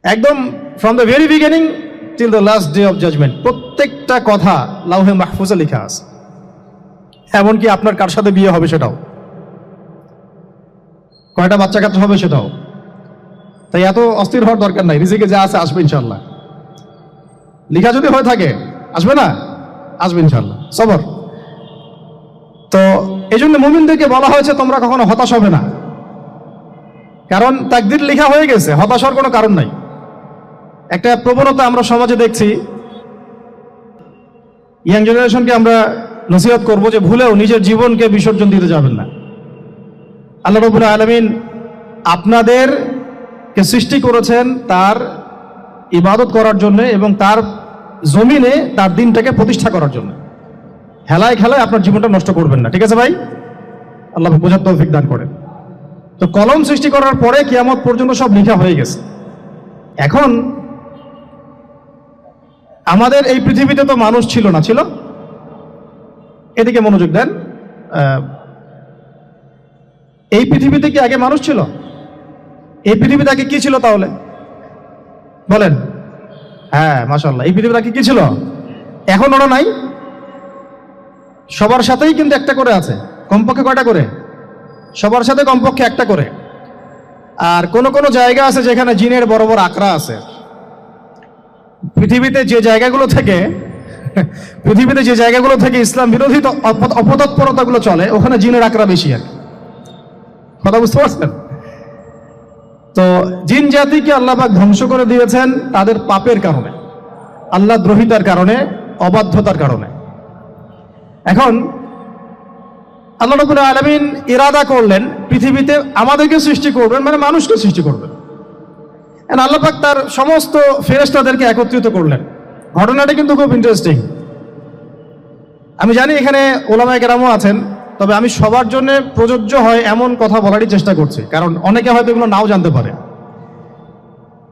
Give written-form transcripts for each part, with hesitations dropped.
একদম from the very beginning till the last day of judgement প্রত্যেকটা কথা লাউহে মাহফুজে লেখা আছে। এমনকি আপনার কার সাথে বিয়ে হবে সেটাও, কয়টা বাচ্চা কাচ্চা হবে সেটাও। তাই এত অস্থির হওয়ার দরকার নাই, রিজিকে যা আছে আসবে ইনশাল্লাহ। লেখা যদি হয়ে থাকে আসবে না, আসবে ইনশাল্লাহ, সবর। তো এই জন্য মুমিনদেরকে বলা হয়েছে তোমরা কখনো হতাশ হবে না, কারণ তাকদীর লেখা হয়ে গেছে, হতাশ হওয়ার কোনো কারণ নাই। একটা প্রবণতা আমরা সমাজে দেখছি, ইয়াং জেনারেশনকে আমরা নসিহত করব যে ভুলেও নিজের জীবনকে বিসর্জন দিতে যাবেন না। আল্লাহ রাব্বুল আলামিন আপনাদেরকে সৃষ্টি করেছেন তার ইবাদত করার জন্য এবং তার জমিনে তার দিনটাকে প্রতিষ্ঠা করার জন্য। হেলায় খেলায় আপনার জীবনটা নষ্ট করবেন না, ঠিক আছে ভাই? আল্লাহ বোঝার তৌফিক দান করেন। তো কলম সৃষ্টি করার পরে কিয়ামত পর্যন্ত সব লেখা হয়ে গেছে। এখন আমাদের এই পৃথিবীতে তো মানুষ ছিল না, ছিল? এদিকে মনোযোগ দেন। এই পৃথিবীতে কি আগে মানুষ ছিল? এই পৃথিবীতে আগে কি ছিল তাহলে বলেন? হ্যাঁ, মাশাআল্লাহ। এই পৃথিবীতে আগে কি ছিল? এখন ওরা নাই? সবার সাথেই কিন্তু একটা করে আছে, কমপক্ষে কয়টা করে? সবার সাথে কমপক্ষে একটা করে। আর কোন কোন জায়গা আছে যেখানে জিনের বড় বড় আকড়া আছে। পৃথিবীতে যে জায়গাগুলো থেকে ইসলাম বিরোধী অপতৎপরতাগুলো চলে, ওখানে জিনের আকড়া বেশি। আর কথা বুঝতে পারছেন? তো জিন জাতিকে আল্লাহ পাক ধ্বংস করে দিয়েছেন তাদের পাপের কারণে, আল্লাহ দ্রোহিতার কারণে, অবাধ্যতার কারণে। এখন আল্লাহ রাব্বুল আলামিন ইরাদা করলেন পৃথিবীতে আমাদেরকে সৃষ্টি করবেন, মানে মানুষকে সৃষ্টি করবেন। আল্লাহ পাক তার সমস্ত ফেরেশতাদেরকে একত্রিত করলেন। ঘটনাটা কিন্তু খুব ইন্টারেস্টিং। আমি জানি এখানে ওলামায়ে কেরামও আছেন, তবে আমি সবার জন্য প্রযোজ্য হয় এমন কথা বলারই চেষ্টা করছি, কারণ অনেকে হয়তো এগুলো নাও জানতে পারে।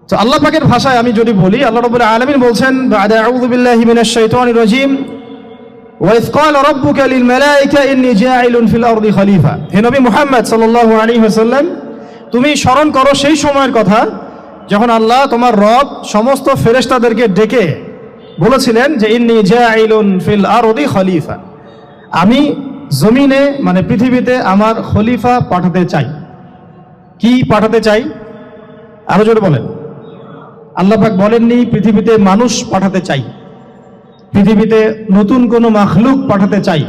তো আল্লাহ পাকের ভাষায় আমি যদি বলি, আল্লাহ রাব্বুল আলামিন বলছেন, বা'দা আউযু বিল্লাহি মিনাশ শাইতানির রাজীম, ওয়াইয ক্বালা রাব্বুকা লিল মালায়েকা ইন্নী জাইলুন ফিল আরদি খলিফা। হে নবী মুহাম্মদ সাল্লাল্লাহু আলাইহি ওয়াসাল্লাম, তুমি স্মরণ করো সেই সময়ের কথা যখন আল্লাহ তোমার রব সমস্ত ফেরেশতাদেরকে ডেকে বলেছিলেন যে ইন্নী জাইলুন ফিল আরদি খলিফা, আমি জমিনে মানে পৃথিবীতে আমার খলিফা পাঠাতে চাই। কি পাঠাতে চাই? আরো জোরে বলেন। আল্লাহ পাক বলেননি পৃথিবীতে মানুষ পাঠাতে চাই, পৃথিবীতে নতুন কোনো মাখলুক পাঠাতে চাই।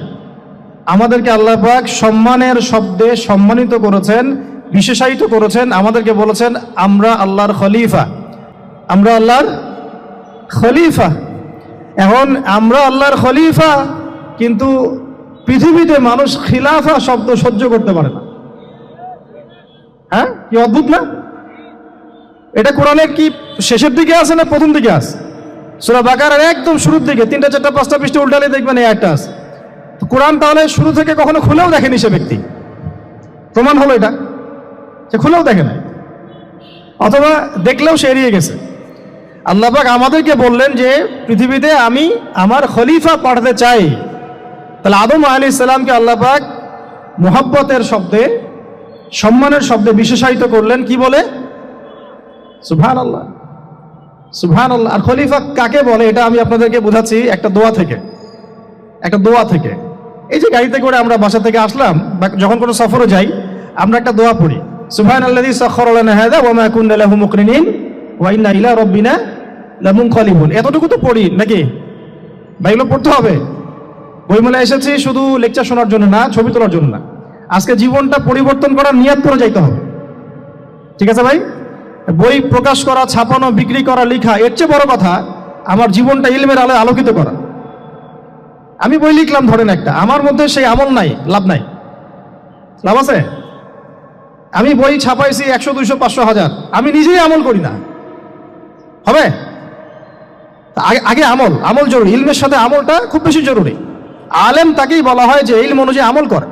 আমাদেরকে আল্লাহ পাক সম্মানের শব্দে সম্মানিত করেছেন, বিশেষায়িত করেছেন। আমাদেরকে বলেছেন আমরা আল্লাহর খলিফা, আমরা আল্লাহর খলিফা। এখন আমরা আল্লাহর খলিফা, কিন্তু পৃথিবীতে মানুষ খিলাফা শব্দ সহ্য করতে পারে না। হ্যাঁ, কি অদ্ভুত না? এটা কোরআনের কি শেষের দিকে আছে না প্রথম দিকে আছে? সূরা বাকারার একদম শুরুর দিকে 3টা 4টা 5টা পৃষ্ঠা উল্টালে দেখবেন এই একটা আছে। কোরআন তাহলে শুরু থেকে কখনো খুলেও দেখেনি সে ব্যক্তি। প্রমাণ হলো এটা যে খুলেও দেখে নাই, অথবা দেখলেও সে এড়িয়ে গেছে। আল্লাহ পাক আমাদেরকে বললেন যে পৃথিবীতে আমি আমার খলিফা পাঠাতে চাই। তাহলে আদম আলাইহিস সালামকে আল্লাহ পাক মুহাব্বতের শব্দে, সম্মানের শব্দে বিশেষায়িত করলেন। কি বলে? সুবহানাল্লাহ, সুবহানাল্লাহ। আর খলিফা কাকে বলে এটা আমি আপনাদেরকে বোঝাচ্ছি একটা দোয়া থেকে। এই যে গাড়িতে করে আমরা বাসা থেকে আসলাম বা যখন কোনো সফরে যাই, আমরা একটা দোয়া পড়ি, সুবহানাল্লাযী সাখখারা লানা হাযা ওয়া মা কুন্না লাহু মুকরিনিন ওয়া ইন্না ইলা রাব্বিনা লামুনকালিবুন। এতটুকু তো পড়ি নাকি? এগুলো পড়তে হবে। বইমেলা এসেছি শুধু লেকচার শোনার জন্য না, ছবি তোলার জন্য না। আজকে জীবনটা পরিবর্তন করার নিয়ত করে যাইতে হবে, ঠিক আছে ভাই? বই প্রকাশ করা, ছাপানো, বিক্রি করা, লেখা, এর চেয়ে বড় কথা আমার জীবনটা ইলমের আলোয় আলোকিত করা। আমি বই লিখলাম ধরেন একটা, আমার মধ্যে সেই আমল নাই, লাভ নাই। লাভ আছে? আমি বই ছাপাইছি 100, 200, 500, 1000, আমি নিজেই আমল করি না, হবে? আগে আমল জরুরি। ইলমের সাথে আমলটা খুব বেশি জরুরি। আলেম তাকেই বলা হয় যে ইলম অনুযায়ী আমল করে।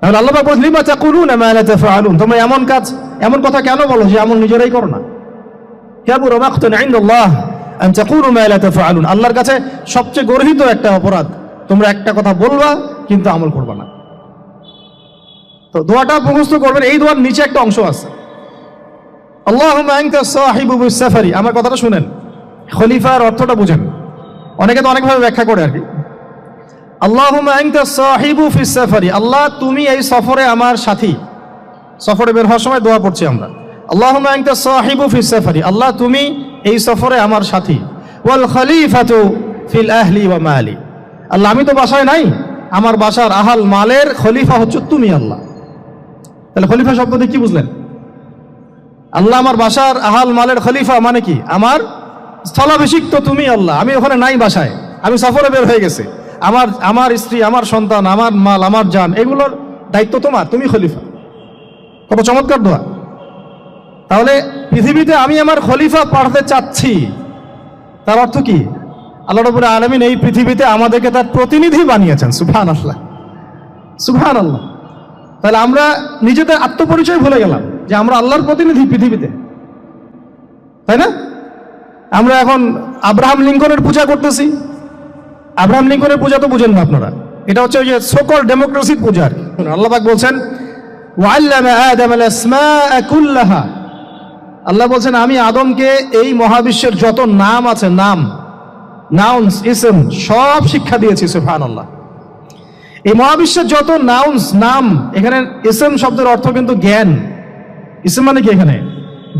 তাহলে আল্লাহ পাক বলেন লিমা তাকুলুনা মা লা তাফআলুন, তোমরা এমন কথা কেন বলো যে আমল নিজেরাই করো না? কাবুরা মাকতান ইনদাল্লাহ আন তাকুলু মা লা তাফআলুন, আল্লাহর কাছে সবচেয়ে গর্হিত একটা অপরাধ তোমরা একটা কথা বলবা কিন্তু আমল করবা না। তো দোয়াটা মুখস্থ করবেন। এই দোয়ার নিচে একটা অংশ আছে, আল্লাহুম্মা আনতা সাহিবু বিস সাফারি, আমার কথাটা শুনেন, খলিফার অর্থটা বুঝেন। অনেকে তো অনেকভাবে ব্যাখ্যা করে আর কি। আল্লাহুম্মা আনতা সাহিবু ফিস সাফারি, আল্লাহ তুমি এই সফরে আমার সাথী। সফরে বের হওয়ার সময় দোয়া পড়ছি আমরা, আল্লাহুম্মা আনতা সাহিবু ফিস সাফারি, আল্লাহ তুমি এই সফরে আমার সাথী। ওয়াল খলিফাতু ফিল আহলি ওয়া মালি, আল্লাহ আমি তো বাসায় নাই, আমার বাসার আহাল মালের খলিফা হচ্ছে তুমি আল্লাহ। তাহলে খলিফা শব্দ দিয়ে কি বুঝলেন? আল্লাহ আমার বাসার আহাল মালের খলিফা মানে কি? আমার স্থলাভিষিক্ত তুমি আল্লাহ, আমি ওখানে নাই বাসায়, আমি সফরে বের হয়ে গেছে, আমার স্ত্রী, আমার সন্তান, আমার মাল, আমার জান, এগুলোর দায়িত্ব তোমার, তুমি খলিফা। কত চমৎকার দোয়া। তাহলে পৃথিবীতে আমি আমার খলিফা পাঠাতে চাচ্ছি, তার অর্থ কি? আল্লাহ রাব্বুল আলামিন এই পৃথিবীতে আমাদেরকে তার প্রতিনিধি বানিয়েছেন। সুবহানাল্লাহ, সুবহানাল্লাহ। তাহলে আমরা নিজেদের আত্মপরিচয় ভুলে গেলাম যে আমরা আল্লাহর প্রতিনিধি পৃথিবীতে, তাই না? আমরা এখন আব্রাহাম লিঙ্কনের পূজা করতেছি। আব্রাহাম লিঙ্কনের পূজা তো বুঝেন না আপনারা, এটা হচ্ছে ওই যে সকল ডেমোক্রেসির পূজা। আল্লাহ পাক বলছেন ওয়াল্লামা আদামাল আসমাআ কুল্লাহা, আল্লাহ বলছেন আমি আদমকে এই মহাবিশ্বের যত নাম আছে, নাউন্স, ইসম, সব শিক্ষা দিয়েছি। সুবহানাল্লাহ। এই মহাবিশ্বের যত নাম, এখানে ইসম শব্দের অর্থ কিন্তু জ্ঞান। ইসম মানে কি? এখানে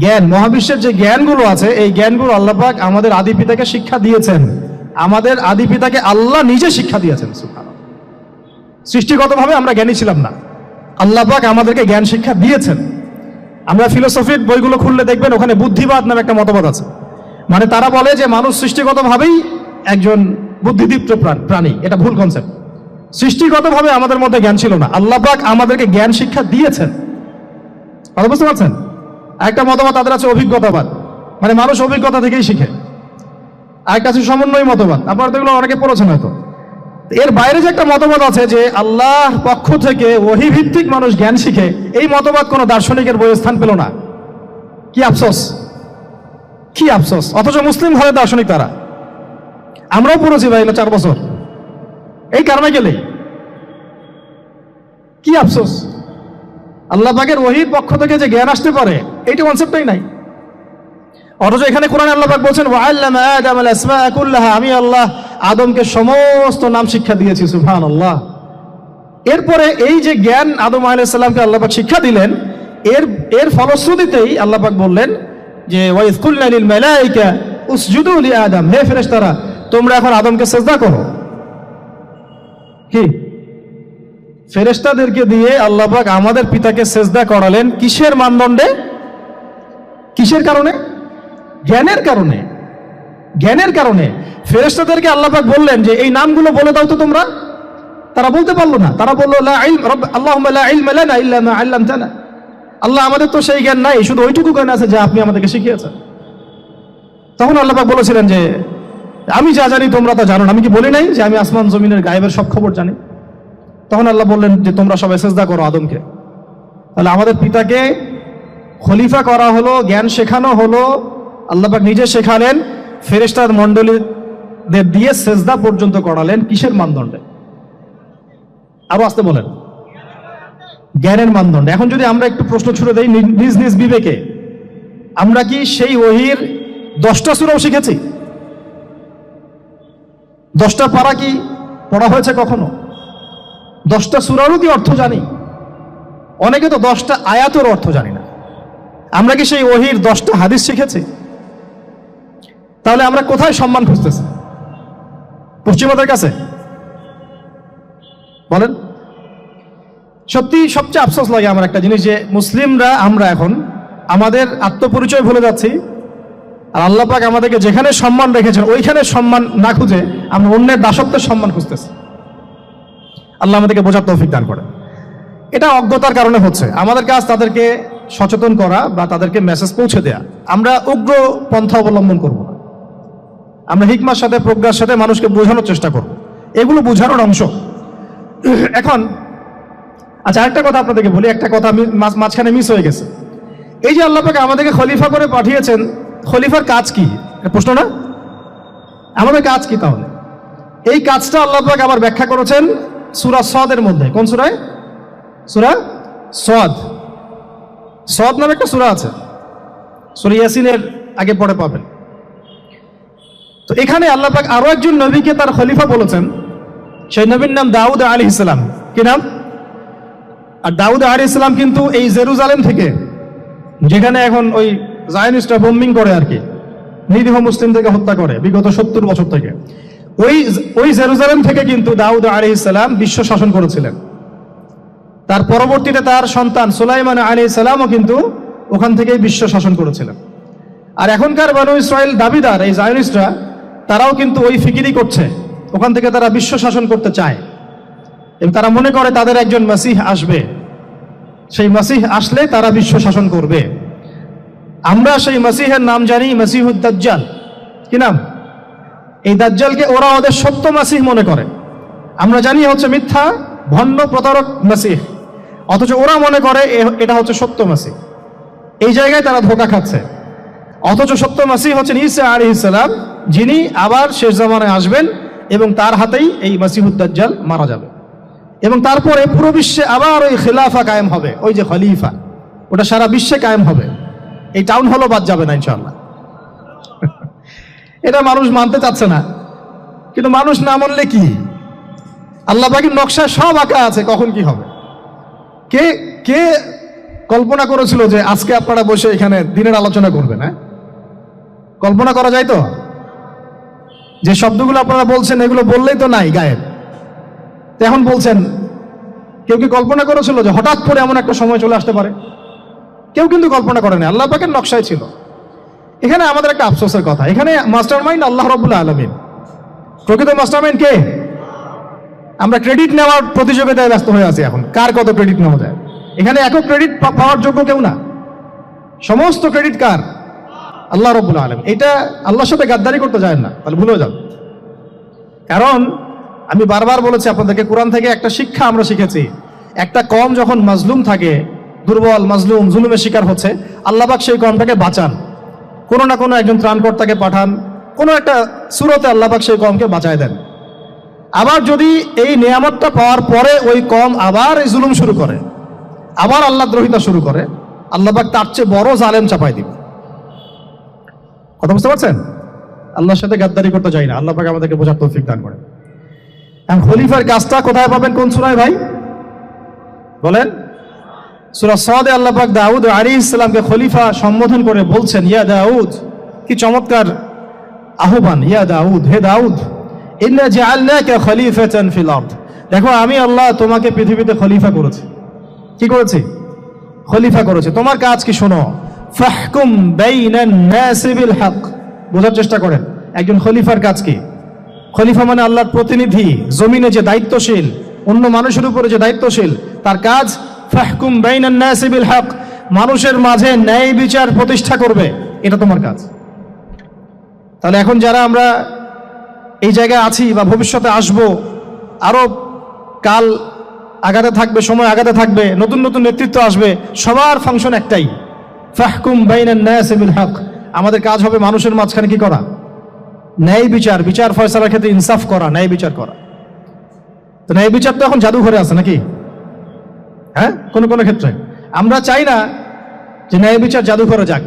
জ্ঞান। মহাবিশ্বের যে জ্ঞানগুলো আছে, এই জ্ঞানগুলো আল্লাহ পাক আমাদের আদি পিতাকে শিক্ষা দিয়েছেন। আমাদের আদি পিতাকে আল্লাহ নিজে শিক্ষা দিয়েছেন। সুবহানাল্লাহ। সৃষ্টিগতভাবে আমরা জ্ঞানী ছিলাম না, আল্লাহ পাক আমাদেরকে জ্ঞান শিক্ষা দিয়েছেন। আমরা ফিলোসফির বইগুলো খুললে দেখবেন ওখানে বুদ্ধিবাদ নামে একটা মতবাদ আছে। মানে তারা বলে যে মানুষ সৃষ্টিগতভাবেই একজন বুদ্ধিদীপ্ত প্রাণী। এটা ভুল কনসেপ্ট। সৃষ্টিগতভাবে আমাদের মধ্যে জ্ঞান ছিল না, আল্লাহ পাক আমাদেরকে জ্ঞান শিক্ষা দিয়েছেন। কথা বুঝতে পারছেন? একটা মতবাদ তাদের আছে অভিজ্ঞতাবাদ, মানে মানুষ অভিজ্ঞতা থেকেই শিখে। আরেকটা আছে সমন্বয় মতবাদ, আপনারা তো এগুলো অনেকে পড়েছেন হয়তো। এর বাইরে যে একটা মতবাদ আছে যে আল্লাহর পক্ষ থেকে ওহী ভিত্তিক মানুষ জ্ঞান শিখে, এই মতবাদ কোনো দার্শনিকের বইয়ে স্থান পেল না। কি আফসোস, কি আফসোস। অথচ মুসলিম ঘরের দার্শনিক তারা। আমরাও পড়েছি ভাই 4 বছর এই কারণে গেলে। কি আফসোস, আল্লাহ পাকের ওহীর পক্ষ থেকে যে জ্ঞান আসতে পারে এইটা কনসেপ্টই নাই। অথচ এখানে কোরআনে আল্লাহ পাক বলছেন ওয়াল্লামা আদামাল আসমাআ কুল্লাহা, আমি আল্লাহ আদমকে সমস্ত নাম শিক্ষা দিয়েছি। সুবহানাল্লাহ। এরপরে এই যে জ্ঞান আদম আলাইহিস সালামকে আল্লাহ পাক শিক্ষা দিলেন, এর ফলশ্রুতিতেই আল্লাহ পাক বললেন যে ওয়াইজ কুলনা লিল মালাইকা উসজুদু লি আদম, হে ফেরেশতারা তোমরা এখন আদমকে সিজদা করো। কি ফেরেশতাদেরকে দিয়ে আল্লাহ পাক আমাদের পিতাকে সিজদা করালেন কিসের মানদণ্ডে? কিসের কারণে? জ্ঞানের কারণে। জ্ঞানের কারণে ফেরেশতাদেরকে আল্লাহ পাক বললেন যে এই নামগুলো বলে দাও তো তোমরা। তারা বলতে পারলো না। তারা বললো লা ইলম আল্লাহুম্মা লা ইলমা লানা ইল্লা মা আল্লামতানা, আল্লাহ আমাদের তো সেই জ্ঞান নাই, শুধু ওইটুকু জ্ঞান আছে যা আপনি আমাদেরকে শিখিয়েছেন। তখন আল্লাহ পাক বলেছিলেন যে আমি যা জানি তোমরা তা জানো না। আমি কি বলি নাই যে আমি আসমান জমিনের গায়েবের সব খবর জানি? তখন আল্লাহ বললেন যে তোমরা সবাই সিজদা করো আদমকে। তাহলে আমাদের পিতাকে খলিফা করা হলো, জ্ঞান শেখানো হলো, আল্লাহ পাক নিজে শেখালেন, ফেরেশতার মণ্ডলীদের দিয়ে সিজদা পর্যন্ত করালেন। কিসের মানদণ্ডে? আরো আসতে বলেন। জ্ঞানের মানদণ্ডে। এখন যদি আমরা একটু প্রশ্ন ছুড়ে দেই নিজ নিজ বিবেকে, আমরা কি সেই ওহীর 10টা সূরাও শিখেছি? 10টা পারা কি পড়া হয়েছে কখনো? 10টা সূরারও কি অর্থ জানি? অনেকে তো 10টা আয়াতের অর্থ জানি না। আমরা কি সেই ওহীর 10টা হাদিস শিখেছি? তাহলে আমরা কোথায় সম্মান খুঁজতেছি? পশ্চিমাদের কাছে? বলেন। সত্যি সবচেয়ে আফসোস লাগে আমার একটা জিনিস, যে মুসলিমরা আমরা এখন আমাদের আত্মপরিচয় ভুলে যাচ্ছি, আর আল্লাহ পাক আমাদেরকে যেখানে সম্মান রেখেছেন ওইখানে সম্মান না খুঁজে আমরা অন্যের দাসত্বের সম্মান খুঁজতেছি। আল্লাহ আমাদেরকে বোঝার তৌফিক দান করেন। এটা অজ্ঞতার কারণে হচ্ছে। আমাদের কাজ তাদেরকে সচেতন করা বা তাদেরকে মেসেজ পৌঁছে দেয়া। আমরা উগ্র পন্থা অবলম্বন করব না, আমরা হিকমার সাথে প্রজ্ঞার সাথে মানুষকে বোঝানোর চেষ্টা করব। এগুলো বোঝানোর অংশ। এখন আচ্ছা আরেকটা কথা আপনাদেরকে বলি, একটা কথা আমি মাঝখানে মিস হয়ে গেছে। এই যে আল্লাহ পাক আমাদেরকে খলিফা করে পাঠিয়েছেন, খলিফার কাজ কি? প্রশ্ন না? আমাদের কাজ কি তাহলে? এই কাজটা আল্লাহ পাক আবার ব্যাখ্যা করেছেন সূরা সদের মধ্যে। কোন সূরায়? সূরা সদ। সদ নামে একটা সূরা আছে। সূরা ইয়াসিনের আগে পড়ে পাবেন। তো এখানে আল্লাহ পাক আরো একজন নবীকে তার খলিফা বলেছেন, সেই নবীর নাম দাউদ আলাইহিস সালাম। কি নাম? আর দাউদ আলাইহিস সালাম কিন্তু এই জেরুজালেম থেকে, যেখানে এখন ওই জায়নিস্টরা বোম্বিং করে আর কি, নিরীহ মুসলিমদেরকে হত্যা করে বিগত 70 বছর থেকে, ওই জেরুজালেম থেকে কিন্তু দাউদ আলাইহিস সালাম বিশ্ব শাসন করেছিলেন। তার পরবর্তীতে তার সন্তান সুলাইমান আলাইহিস সালামও কিন্তু ওখান থেকেই বিশ্ব শাসন করেছিলেন। আর এখনকার বনু ইসরাইল দাবিদার এই জায়নিস্টরা, তারাও কিন্তু ওই ফিকিরই করছে, ওখান থেকে তারা বিশ্ব শাসন করতে চায় এবং তারা মনে করে তাদের একজন মাসিহ আসবে, সেই মাসিহ আসলে তারা বিশ্ব শাসন করবে। আমরা সেই মাসিহের নাম জানি মাসিহুদ দাজ্জাল। কি নাম? এই দাজ্জালকে ওরা ওদের সত্য মাসিহ মনে করে, আমরা জানি হচ্ছে মিথ্যা ভণ্ড প্রতারক মাসিহ, অথচ ওরা মনে করে এটা হচ্ছে সত্য মাসিহ। এই জায়গায় তারা ধোঁকা খাচ্ছে। অথচ সত্য মাসিহ হচ্ছেন ঈসা আলাইহিস সালাম, যিনি আবার শেষ জামানায় আসবেন এবং তার হাতেই এই মাসিহুদ দাজ্জাল মারা যাবে এবং তারপরে পুরো বিশ্বে আবার ওই খিলাফা কায়েম হবে, ওই যে খলিফা, ওটা সারা বিশ্বে কায়েম হবে। এই টাউন হলও বাদ যাবে না ইনশাআল্লাহ। এটা মানুষ মানতে চাচ্ছে না, কিন্তু মানুষ না মানলে কি, আল্লাহ পাকের নকশায় সব আঁকা আছে কখন কি হবে। কে কে কল্পনা করেছিল যে আজকে আপনারা বসে এখানে দিনের আলোচনা করবেন? হ্যাঁ, কল্পনা করা যায় তো? যে শব্দগুলো আপনারা বলছেন এগুলো বললেই তো নাই, গায়েব। তো এখন বলছেন, কেউ কি কল্পনা করেছিল যে হঠাৎ করে এমন একটা সময় চলে আসতে পারে? কেউ কিন্তু কল্পনা করেনি, আল্লাহ পাকের নকশায় ছিল। এখানে আমাদের একটা আফসোসের কথা, এখানে মাস্টারমাইন্ড আল্লাহ রাব্বুল আলামিন। প্রকৃত মাস্টারমাইন্ড কে? আমরা ক্রেডিট নেওয়ার প্রতিযোগিতায় ব্যস্ত হয়ে আছি এখন, কার কত ক্রেডিট নেওয়া যায়। এখানে একক ক্রেডিট পাওয়ার যোগ্য কেউ না, সমস্ত ক্রেডিট কার? আল্লাহ রাব্বুল আলামিন। এটা আল্লাহর সাথে গাদ্দারি করতে যায় না, তাহলে ভুলে যান। কারণ আমি বারবার বলেছি আপনাদেরকে, কোরআন থেকে একটা শিক্ষা আমরা শিখেছি, একটা কম যখন মাজলুম থাকে, দুর্বল মাজলুম জুলুমের শিকার হচ্ছে, আল্লাহ পাক সেই কমটাকে বাঁচান, কোনো না কোনো একজন ত্রাণকর্তাকে পাঠান, কোনো একটা সূরতে আল্লাহ পাক সেই কমকে বাঁচায় দেন। আবার যদি এই নিয়ামতটা পাওয়ার পরে ওই কম আবার এই জুলুম শুরু করে, আবার আল্লাহ দ্রোহিতা শুরু করে, আল্লাহ পাক তার চেয়ে বড় জালেম চাপাই দিবে। কথা বুঝতে পারছেন? আল্লাহর সাথে গাদ্দারি করতে চাই না, আল্লাহ পাক আমাদেরকে বোঝার তৌফিক দান করে। এখন খলিফার কাজটা কোথায় পাবেন, কোন সূরায় ভাই বলেন? সূরা সাদে আল্লাহ পাক দাউদ আলাইহিস সালামকে খলিফা সম্বোধন করে বলছেন, ইয়া দাউদ, কি চমৎকার আহ্বান, ইয়া দাউদ, হে দাউদ, ইন্না জাআলনাকা খলিফাতান ফিল আরদ। দেখো আমি আল্লাহ তোমাকে পৃথিবীতে খলিফা করেছি। কি করেছি? খলিফা করেছি। তোমার কাজ কি শোনো, ফাহকুম বাইনান নাসি বিল হক। বোঝার চেষ্টা করেন একজন খলিফার কাজ কি। খলিফা মানে আল্লাহর প্রতিনিধি, জমিনে যে দায়িত্বশীল, অন্য মানুষের উপরে যে দায়িত্বশীল, তার কাজ ফাহকুম বাইনান নাসি বিল হক, মানুষের মাঝে ন্যায় বিচার প্রতিষ্ঠা করবে, এটা তোমার কাজ। তাহলে এখন যারা আমরা এই জায়গায় আছি বা ভবিষ্যতে আসব, আরো কাল আগাতে থাকবে, সময় আগাতে থাকবে, নতুন নতুন নেতৃত্ব আসবে, সবার ফাংশন একটাই, ফাহকুম বাইনান নাসি বিল হক। আমাদের কাজ হবে মানুষের মাঝখানে কি করা, ন্যায় বিচার, বিচার ফয়সালার ক্ষেত্রে ইনসাফ করা, ন্যায় বিচার করা। তো ন্যায় বিচার তো এখন জাদুঘরে আছে নাকি? হ্যাঁ, কোন কোন ক্ষেত্রে আমরা চাই না যে ন্যায় বিচার জাদুঘরে যাক,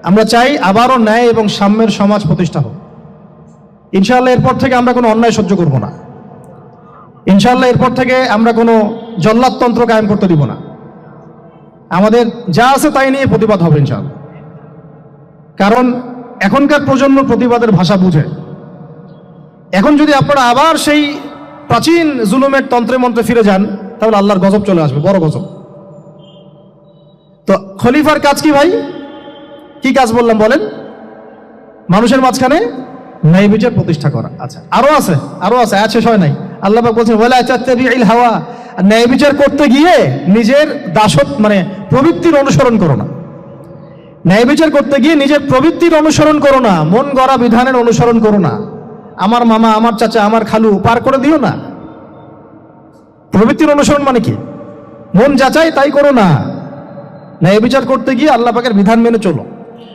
আমরা চাই আবারও ন্যায় এবং সাম্যের সমাজ প্রতিষ্ঠা হোক। ইনশাআল্লাহ এরপর থেকে আমরা কোনো অন্যায় সহ্য করব না, ইনশাআল্লাহ এরপর থেকে আমরা কোনো জল্লাদতন্ত্র কায়েম করতে দিব না, আমাদের যা আছে তাই নিয়ে প্রতিবাদ হবে ইনশাআল্লাহ। কারণ এখনকার প্রজন্ম প্রতিবাদের ভাষা বুঝে। এখন যদি আপনারা আবার সেই প্রাচীন জুলুমের তন্ত্রে মন্ত্রে ফিরে যান, তাহলে আল্লাহর গজব চলে আসবে, বড় গজব। তো খলিফার কাজ কি ভাই? কি কাজ বললাম বলেন? মানুষের মাঝখানে ন্যায় বিচার প্রতিষ্ঠা করা। আচ্ছা, আরো আছে, আরো আছে, আয়াত শেষ হয় নাই। আল্লাহ পাক বলছেন, ওয়ালা তাত্তাবিউল হাওয়া, ন্যায় বিচার করতে গিয়ে নিজের দাসত্ব মানে প্রবৃত্তির অনুসরণ করো না। ন্যায় বিচার করতে গিয়ে নিজের প্রবৃত্তির অনুসরণ করো না, মন গড়া বিধানের অনুসরণ করো না। আমার মামা, আমার চাচা, আমার খালু পার করে দিও না। প্রবৃত্তির অনুসরণ মানে কি? মন যাচাই তাই করো না। ন্যায় বিচার করতে গিয়ে আল্লাহ পাকের বিধান মেনে চলো।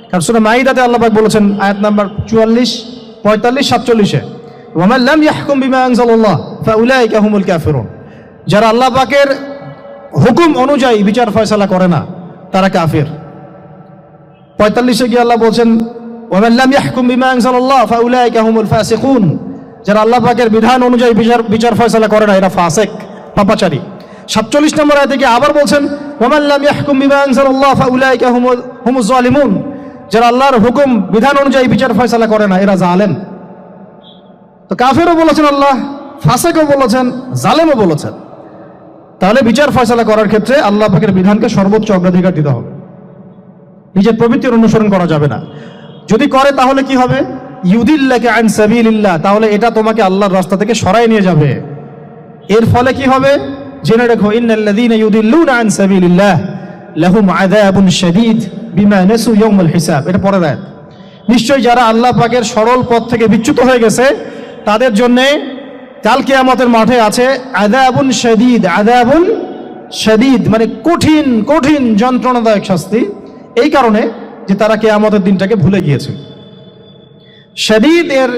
কারণ সূরা মাইদাতে আল্লাহ পাক বলেছেন, আয়াত নাম্বার 44, 45, 47-এ, ওয়ামান লাম ইয়াহকুম বিমা আনজালাল্লাহ ফাউলাইকা হুমুল কাফিরুন। যারা আল্লাহ পাকের হুকুম অনুযায়ী বিচার ফয়সালা করে না, তারা কাফির। 45-এ গিয়ে আল্লাহ বলছেন ওয়ামান লাম ইয়াহকুম বিমা আনজালাল্লাহ ফাউলাইকা হুমুল ফাসিকুন, যারা আল্লাহ পাকের বিধান অনুযায়ী বিচার ফয়সালা করে না এরা ফাসিক, পাপাচারী। 47 নম্বর আয়াতে গিয়ে আবার বলছেন ওয়ামান লাম ইয়াহকুম বিমা আনজালাল্লাহ ফাউলাইকা হুমুজ জালিমুন, যারা আল্লাহর হুকুম বিধান অনুযায়ী বিচার ফয়সালা করে না এরা জালেম। তো কাফেরও বলেছেন আল্লাহ, ফাসিকও বলেছেন, জালেমও বলেছেন। তাহলে বিচার ফয়সালা করার ক্ষেত্রে আল্লাহ পাকের বিধানকে সর্বোচ্চ অগ্রাধিকার দিতে হবে, নিজের প্রবৃত্তির অনুসরণ করা যাবে না। যদি করে তাহলে কি হবে? ইউদিল্লাকা আন সাবিলিল্লাহ, তাহলে এটা তোমাকে আল্লাহর রাস্তা থেকে সরায় নিয়ে যাবে। এর ফলে কি হবে জেনে রেখো, ইন্নাল্লাযীনা ইউদিল্লুনা আন সাবিলিল্লাহ লাহুম আযাবুন শাদীদ বিমা নাসু ইয়াউমাল হিসাব। এটা পরের আয়াত। নিশ্চয়ই যারা আল্লাহ পাকের সরল পথ থেকে বিচ্যুত হয়ে গেছে তাদের জন্য কাল কিয়ামতের মাঠে আছে আযাবুন শাদীদ। আযাবুন শাদীদ মানে কঠিন কঠিন যন্ত্রণাদায়ক শাস্তি, এই কারণে যে তারা কিয়ামতের দিনটাকে ভুলে গিয়েছে। শাদীদ এর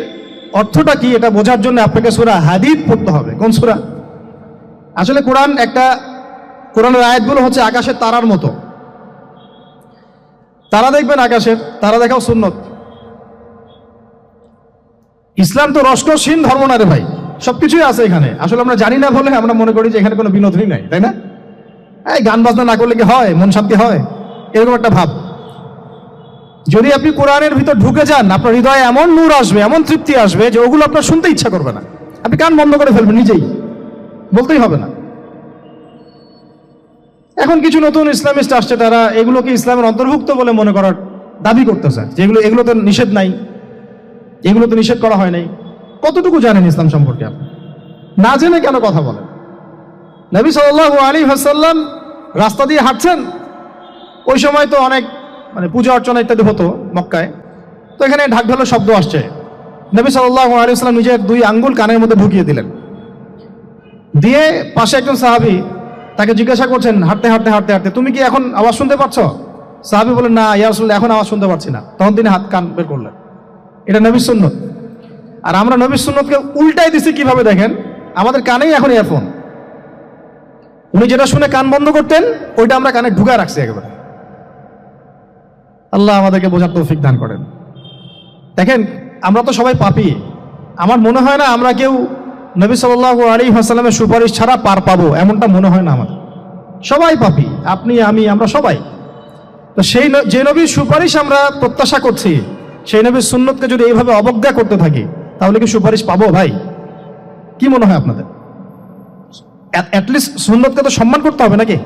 অর্থটা কি এটা বোঝার জন্য আপনাকে সূরা হাদীদ পড়তে হবে। কোন সূরা? আসলে কোরআনের আয়াতগুলো হচ্ছে আকাশের তারার মতো। তারা দেখবেন আকাশের, তারা দেখাও সুন্নত। ইসলাম তো রসকসহীন ধর্ম না রে ভাই, সবকিছুই আছে এখানে। আসলে আমরা জানি না বলে আমরা মনে করি যে এখানে কোনো বিনোদনই নাই, তাই না? এই গান বাজনা না করলে কি হয়, মন শান্তি হয়, এরকম একটা ভাব। যদি আপনি কোরআনের ভিতর ঢুকে যান আপনার হৃদয়ে এমন নূর আসবে, এমন তৃপ্তি আসবে যে ওগুলো আপনার শুনতে ইচ্ছা করবে না, আপনি কান বন্ধ করে ফেলবেন, নিজেই বলতেই হবে না। এখন কিছু নতুন ইসলামিস্ট আসছে, তারা এগুলোকে ইসলামের অন্তর্ভুক্ত বলে মনে করার দাবি করতেছে, যে এগুলো তো নিষেধ নাই, এগুলো তো নিষেধ করা হয় নাই। কতটুকু জানেন ইসলাম সম্পর্কে আপনি? না জেনে কেন কথা বলেন? নবী সাল্লাল্লাহু আলাইহি ওয়াসাল্লাম রাস্তা দিয়ে হাঁটছেন, ওই সময় তো অনেক পূজা অর্চনা ইত্যাদি হতো মক্কায়। তো এখানে ঢাক ঢোলের শব্দ আসছে, নবী সাল্লাল্লাহু আলাইহি ওয়াসাল্লাম নিজের 2 আঙ্গুল কানের মধ্যে ঢুকিয়ে দিলেন। দিয়ে পাশে একজন সাহাবী তাকে জিজ্ঞাসা করছেন হাঁটতে হাঁটতে হাঁটতে হাঁটতে, তুমি কি এখন আওয়াজ শুনতে পাচ্ছ? সাহাবী বলেন, না ইয়া রাসূলুল্লাহ, এখন আওয়াজ শুনতে পাচ্ছি না। তখন তিনি হাত কান বের করলেন। এটা নবীর সুন্নত। আর আমরা নবীর সুন্নতকে উল্টাই দিছি কিভাবে দেখেন, আমাদের কানেই এখন ইয়ারফোন। উনি যেটা শুনে কান বন্ধ করতেন ওইটা আমরা কানে ঢুকা রাখছি একেবারে। আল্লাহ আমাদেরকে বোঝার তৌফিক দান করেন। দেখেন আমরা তো সবাই পাপী। আমার মনে হয় না আমরা কেউ নবী সাল্লাল্লাহু আলাইহি ওয়াসাল্লামের সুপারিশ ছাড়া পার পাবো, এমনটা মনে হয় না আমাদের। সবাই পাপী, আপনি আমি আমরা সবাই। তো যে নবীর সুপারিশ আমরা প্রত্যাশা করছি, সেই নবীর সুন্নতকে যদি এইভাবে অবজ্ঞা করতে থাকি তাহলে কি সুপারিশ পাবো ভাই? কি মনে হয় আপনাদের? অ্যাটলিস্ট সুন্নতকে তো সম্মান করতে হবে নাকি?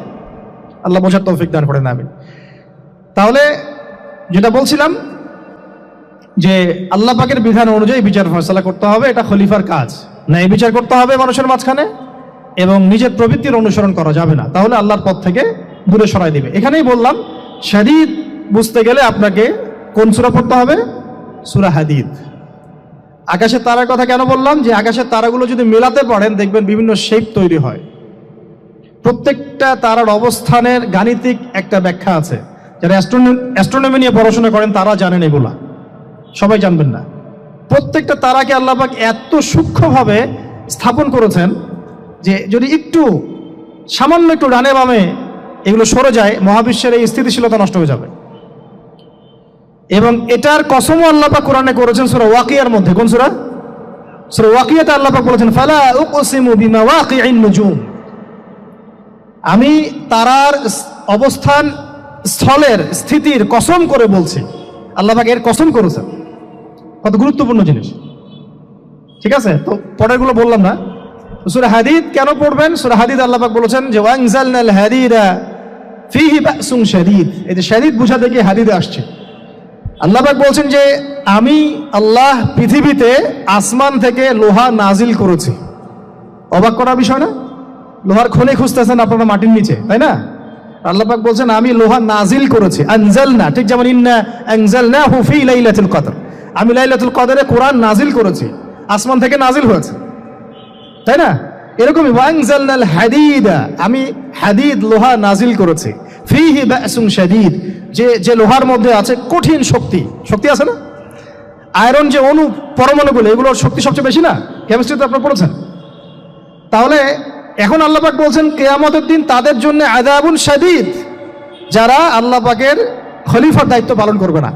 আল্লাহ বোঝার তৌফিক দান করেন, আমিন। তাহলে যেটা বলছিলাম যে আল্লাহ পাকের বিধান অনুযায়ী বিচার ফয়সালা করতে হবে, এটা খলিফার কাজ। ন্যায় বিচার করতে হবে মানুষের মাঝখানে, এবং নিজের প্রবৃত্তির অনুসরণ করা যাবে না, তাহলে আল্লাহর পথ থেকে দূরে সরাই দিবে। এখানেই বললাম শাদীদ বুঝতে গেলে আপনাকে কোন সূরা পড়তে হবে? সূরা হাদীদ। আকাশের তারার কথা কেন বললাম? যে আকাশের তারাগুলো যদি মেলাতে পারেন দেখবেন বিভিন্ন শেপ তৈরি হয়। প্রত্যেকটা তারার অবস্থানের গাণিতিক একটা ব্যাখ্যা আছে। যারা অ্যাস্ট্রোনমি নিয়ে পড়াশোনা করেন তারা জানেন, এগুলা সবাই জানবেন না। প্রত্যেকটা তারাকে আল্লাহ পাক এত সূক্ষ্মভাবে স্থাপন করেছেন যে যদি একটু সামান্য একটু ডানে বামে এগুলো সরে যায় মহাবিশ্বের এই স্থিতিশীলতা নষ্ট হয়ে যাবে। এবং এটার কসমও আল্লাহ পাক কোরআনে করেছেন সূরা ওয়াকিয়ার মধ্যে। কোন সূরা? সূরা ওয়াকিয়াতে আল্লাহ পাক বলেছেন ফালা উকসিমু বিমাওয়াকিইন নুজুম, আমি তারার অবস্থান স্থলের স্থিতির কসম করে বলছি। আল্লাহ পাক এর কসম করেছেন। কত গুরুত্বপূর্ণ জিনিস, ঠিক আছে? তো পরেরগুলো বললাম না। সূরা হাদীদ কেন পড়বেন? সূরা হাদীদ আল্লাহ পাক বলেছেন যে ওয়ানজালনাল হাদীদা ফীহি বাসুন শাদীদ। এই যে শাদীদ বুঝাতে গিয়ে হাদীদে আসছে। আল্লাহ পাক বলছেন যে আমি আল্লাহ পৃথিবীতে আসমান থেকে লোহা নাজিল করেছি। অবাক করার বিষয় না? লোহার খনি খুঁজতেছেন আপনারা মাটির নিচে, তাই না? আল্লাহ পাক বলছেন আমি লোহা নাজিল করেছি। আনজালনা, ঠিক যেমন ইন্না আনজালনাহু ফী লাইলাতুল কদর, আমি লাইলাতুল কদরে কোরআন নাজিল করেছি, আসমান থেকে নাজিল হয়েছে, তাই না? এরকমই ওয়ানজালনাল হাদীদা, আমি হাদীদ লোহা নাজিল করেছি। ফীহি বাসুন শাদীদ, যে লোহার মধ্যে আছে কঠিন শক্তি আছে না? আয়রন যে অণু পরমাণুগুলো, এগুলোর শক্তি সবচেয়ে বেশি না? কেমিস্ট্রিতে আপনারা পড়েছেন। তাহলে এখন আল্লাহ পাক বলছেন কিয়ামতের দিন তাদের জন্য আযাবুন শাদীদ, যারা আল্লাহ পাকের খলিফার দায়িত্ব পালন করবে না,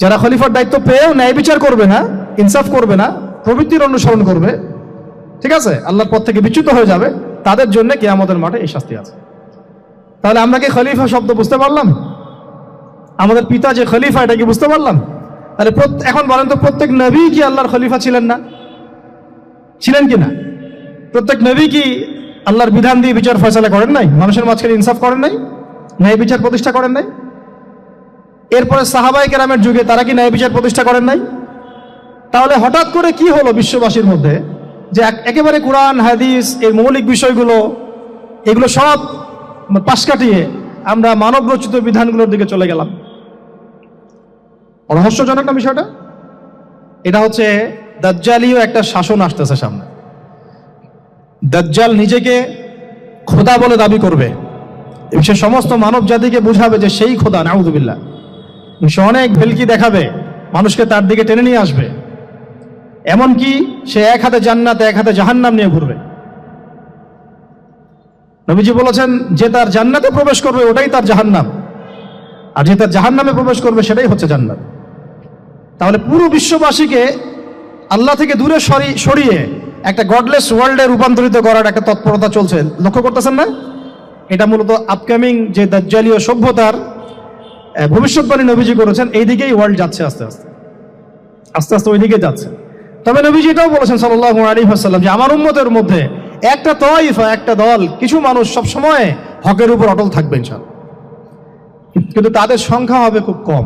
যারা খলিফার দায়িত্ব পেয়েও ন্যায় বিচার করবে না, ইনসাফ করবে না, প্রবৃত্তির অনুসরণ করবে, ঠিক আছে, আল্লাহর পথ থেকে বিচ্যুত হয়ে যাবে, তাদের জন্য কিয়ামতের মাঠে এই শাস্তি আছে। তাহলে আমরা কি খলিফা শব্দ বুঝতে পারলাম? আমাদের পিতা যে খলিফা, এটা কি বুঝতে পারলাম? তাহলে এখন বলেন তো, প্রত্যেক নবী কি আল্লাহর খলিফা ছিলেন না? ছিলেন কি না? প্রত্যেক নবী কি আল্লাহর বিধান দিয়ে বিচার ফয়সালা করেন নাই? মানুষের মাঝখানে ইনসাফ করেন নাই? ন্যায় বিচার প্রতিষ্ঠা করেন নাই? এরপরে সাহাবায়ে কেরামের যুগে তারা কি ন্যায় বিচার প্রতিষ্ঠা করেন নাই? তাহলে হঠাৎ করে কি হলো বিশ্ববাসীর মধ্যে যে একেবারে কোরআন হাদিস এর মৌলিক বিষয়গুলো এগুলো সব পাশ কাটিয়ে আমরা মানব রচিত বিধানগুলোর দিকে চলে গেলাম? রহস্যজনক না বিষয়টা? এটা হচ্ছে দাজ্জালীয় একটা শাসন আসতেছে সামনে। দাজ্জাল নিজেকে খোদা বলে দাবি করবে, সে সমস্ত মানব জাতিকে বুঝাবে যে সেই খোদা, নাউযুবিল্লাহ। সে অনেক ভেলকি দেখাবে, মানুষকে তার দিকে টেনে নিয়ে আসবে, এমনকি সে এক হাতে জান্নাত এক হাতে জাহান্নাম নিয়ে ঘুরবে। নবীজি বলেছেন, যে তার জান্নাতে প্রবেশ করবে ওটাই তার জাহান্নাম, আর যে তার জাহান্নামে প্রবেশ করবে সেটাই হচ্ছে জান্নাত। তাহলে পুরো বিশ্ববাসীকে আল্লাহ থেকে দূরে সরিয়ে একটা গডলেস ওয়ার্ল্ডে রূপান্তরিত করার একটা তৎপরতা চলছে, লক্ষ্য করতেছেন না? এটা মূলত আপকামিং যে দাজ্জালীয় সভ্যতার ভবিষ্যৎবাণী নবীজি করেছেন, এই দিকেই ওয়ার্ল্ড যাচ্ছে, আস্তে আস্তে আস্তে আস্তে ওই দিকে যাচ্ছে। তবে নবীজি এটাও বলেছেন সাল্লাল্লাহু আলাইহি ওয়াসাল্লাম যে আমার উম্মতের মধ্যে একটা তাইফা, একটা দল, কিছু মানুষ সব সময় হকের উপর অটল থাকবে ইনশাআল্লাহ, কিন্তু তাদের সংখ্যা হবে খুব কম।